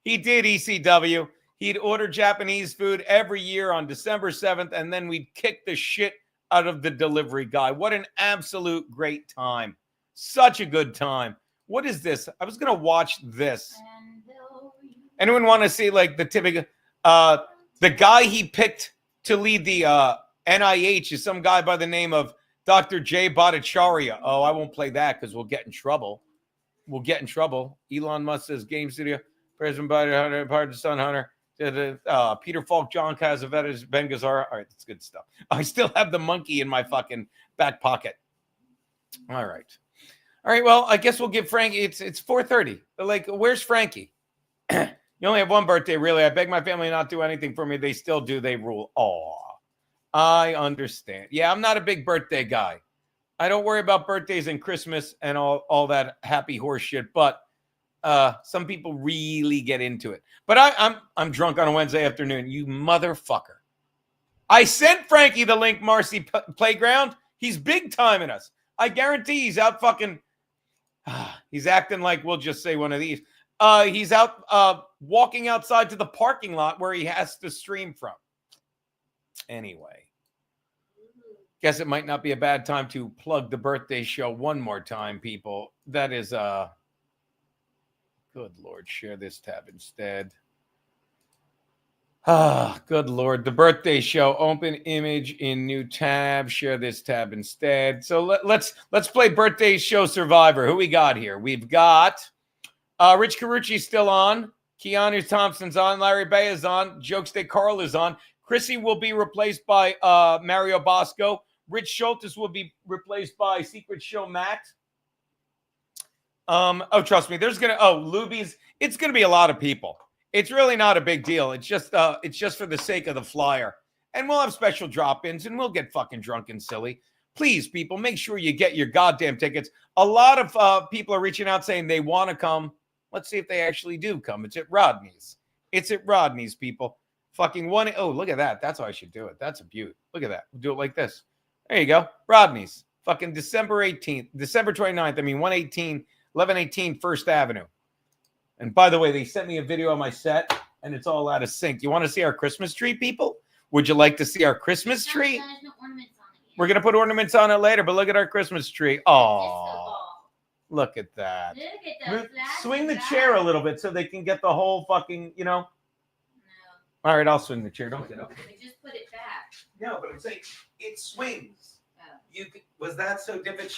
He did ECW. He'd order Japanese food every year on December 7th, and then we'd kick the shit out of the delivery guy. What an absolute great time. Such a good time. What is this? I was going to watch this. Anyone want to see like the typical, the guy he picked to lead the NIH is some guy by the name of Dr. Jay Bhattacharya. Oh, I won't play that because we'll get in trouble. We'll get in trouble. Elon Musk says game studio, President Biden, Hunter, part of son Hunter. Peter Falk, John Casavetes, Ben Gazzara. All right, that's good stuff. I still have the monkey in my fucking back pocket. All right. Well, I guess we'll give Frankie. It's 4:30. Like, where's Frankie? You only have one birthday, really. I beg my family not to do anything for me. They still do. They rule. Aw, I understand. Yeah, I'm not a big birthday guy. I don't worry about birthdays and Christmas and all that happy horse shit. But some people really get into it. But I'm drunk on a Wednesday afternoon. You motherfucker. I sent Frankie the link, Marcy Playground. He's big timing us. I guarantee he's out fucking. He's acting like we'll just say one of these. He's out walking outside to the parking lot where he has to stream from. Anyway, guess it might not be a bad time to plug the birthday show one more time, people. That is good Lord, share this tab instead. Good Lord. The birthday show, open image in new tab, share this tab instead. So let's play birthday show survivor. Who we got here? We've got Rich Carucci's still on. Keanu Thompson's on. Larry Bay is on. Jokesteak Carl is on. Chrissy will be replaced by Mario Bosco. Rich Schultes will be replaced by Secret Show Matt. Trust me, Luby's. It's gonna be a lot of people. It's really not a big deal. It's just for the sake of the flyer. And we'll have special drop-ins and we'll get fucking drunk and silly. Please, people, make sure you get your goddamn tickets. A lot of people are reaching out saying they want to come. Let's see if they actually do come. It's at Rodney's. It's at Rodney's, people. Fucking one. Oh, look at that. That's how I should do it. That's a beaut. Look at that. We'll do it like this. There you go. Rodney's. Fucking December 29th. 1118 First Avenue. And by the way, they sent me a video on my set, and it's all out of sync. You want to see our Christmas tree, people? Would you like to see our Christmas tree? No ornaments on it. We're going to put ornaments on it later, but look at our Christmas tree. Oh, look at that. Look at that. Swing the chair a little bit so they can get the whole fucking, No. All right, I'll swing the chair. Don't get up. We just put it back. No, but I'm saying it swings. Oh. Was that so difficult?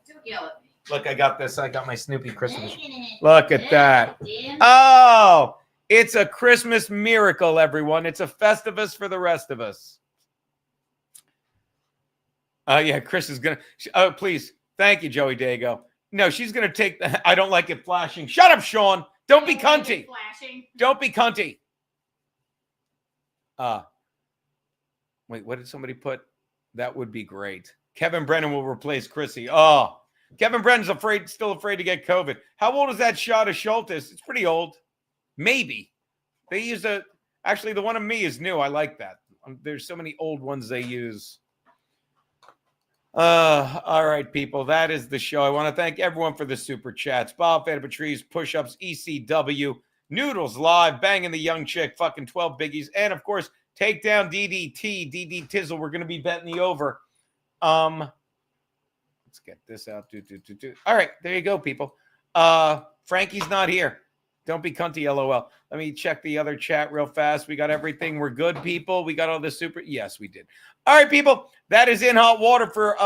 Don't yell at me. Look, I got this. I got my Snoopy Christmas. Look Look at that. Oh, it's a Christmas miracle, everyone. It's a Festivus for the rest of us. Yeah, Chris is going to. Oh, please. Thank you, Joey Dago. No, she's going to take the. I don't like it flashing. Shut up, Sean. Don't be cunty. Don't be cunty. Wait, what did somebody put? That would be great. Kevin Brennan will replace Chrissy. Oh, Kevin Brennan's still afraid to get COVID. How old is that shot of Schultes? It's pretty old. Maybe. They use actually, the one of me is new. I like that. There's so many old ones they use. All right, people. That is the show. I want to thank everyone for the super chats. Bob Fan Patrice, push-ups, ECW, Noodles Live, Banging the Young Chick, fucking 12 biggies, and of course, Takedown DDT, DD Tizzle. We're going to be betting the over. Let's get this out. All right, there you go, people. Frankie's not here. Don't be cunty, LOL. Let me check the other chat real fast. We got everything. We're good, people. We got all the super. Yes, we did. All right, people. That is In Hot Water for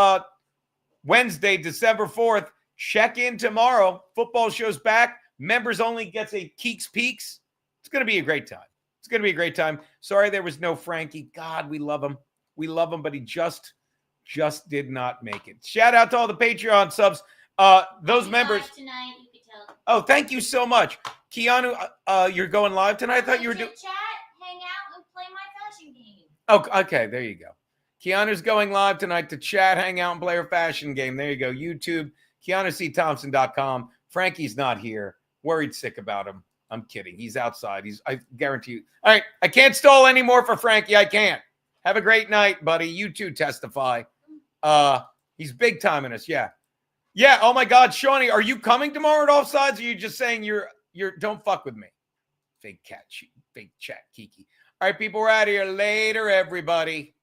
Wednesday, December 4th. Check in tomorrow. Football show's back. Members only gets a Keeks Peaks. It's going to be a great time. It's going to be a great time. Sorry there was no Frankie. God, we love him. We love him, but he just did not make it. Shout out to all the Patreon subs. Those members. Tonight, you could tell. Oh, thank you so much. Keanu, you're going live tonight? I thought you were doing. Chat, hang out, and play my fashion game. Oh, okay. There you go. Keanu's going live tonight to chat, hang out, and play her fashion game. There you go. YouTube, KeanuCThompson.com. Frankie's not here. Worried sick about him. I'm kidding. He's outside. I guarantee you. All right. I can't stall anymore for Frankie. I can't. Have a great night, buddy. You too, testify. He's big timing us. Yeah. Yeah. Oh my God, Shawnee, are you coming tomorrow at Offsides? Or are you just saying you're don't fuck with me? Fake chat, fake chat, Kiki. All right, people, we're out of here. Later, everybody.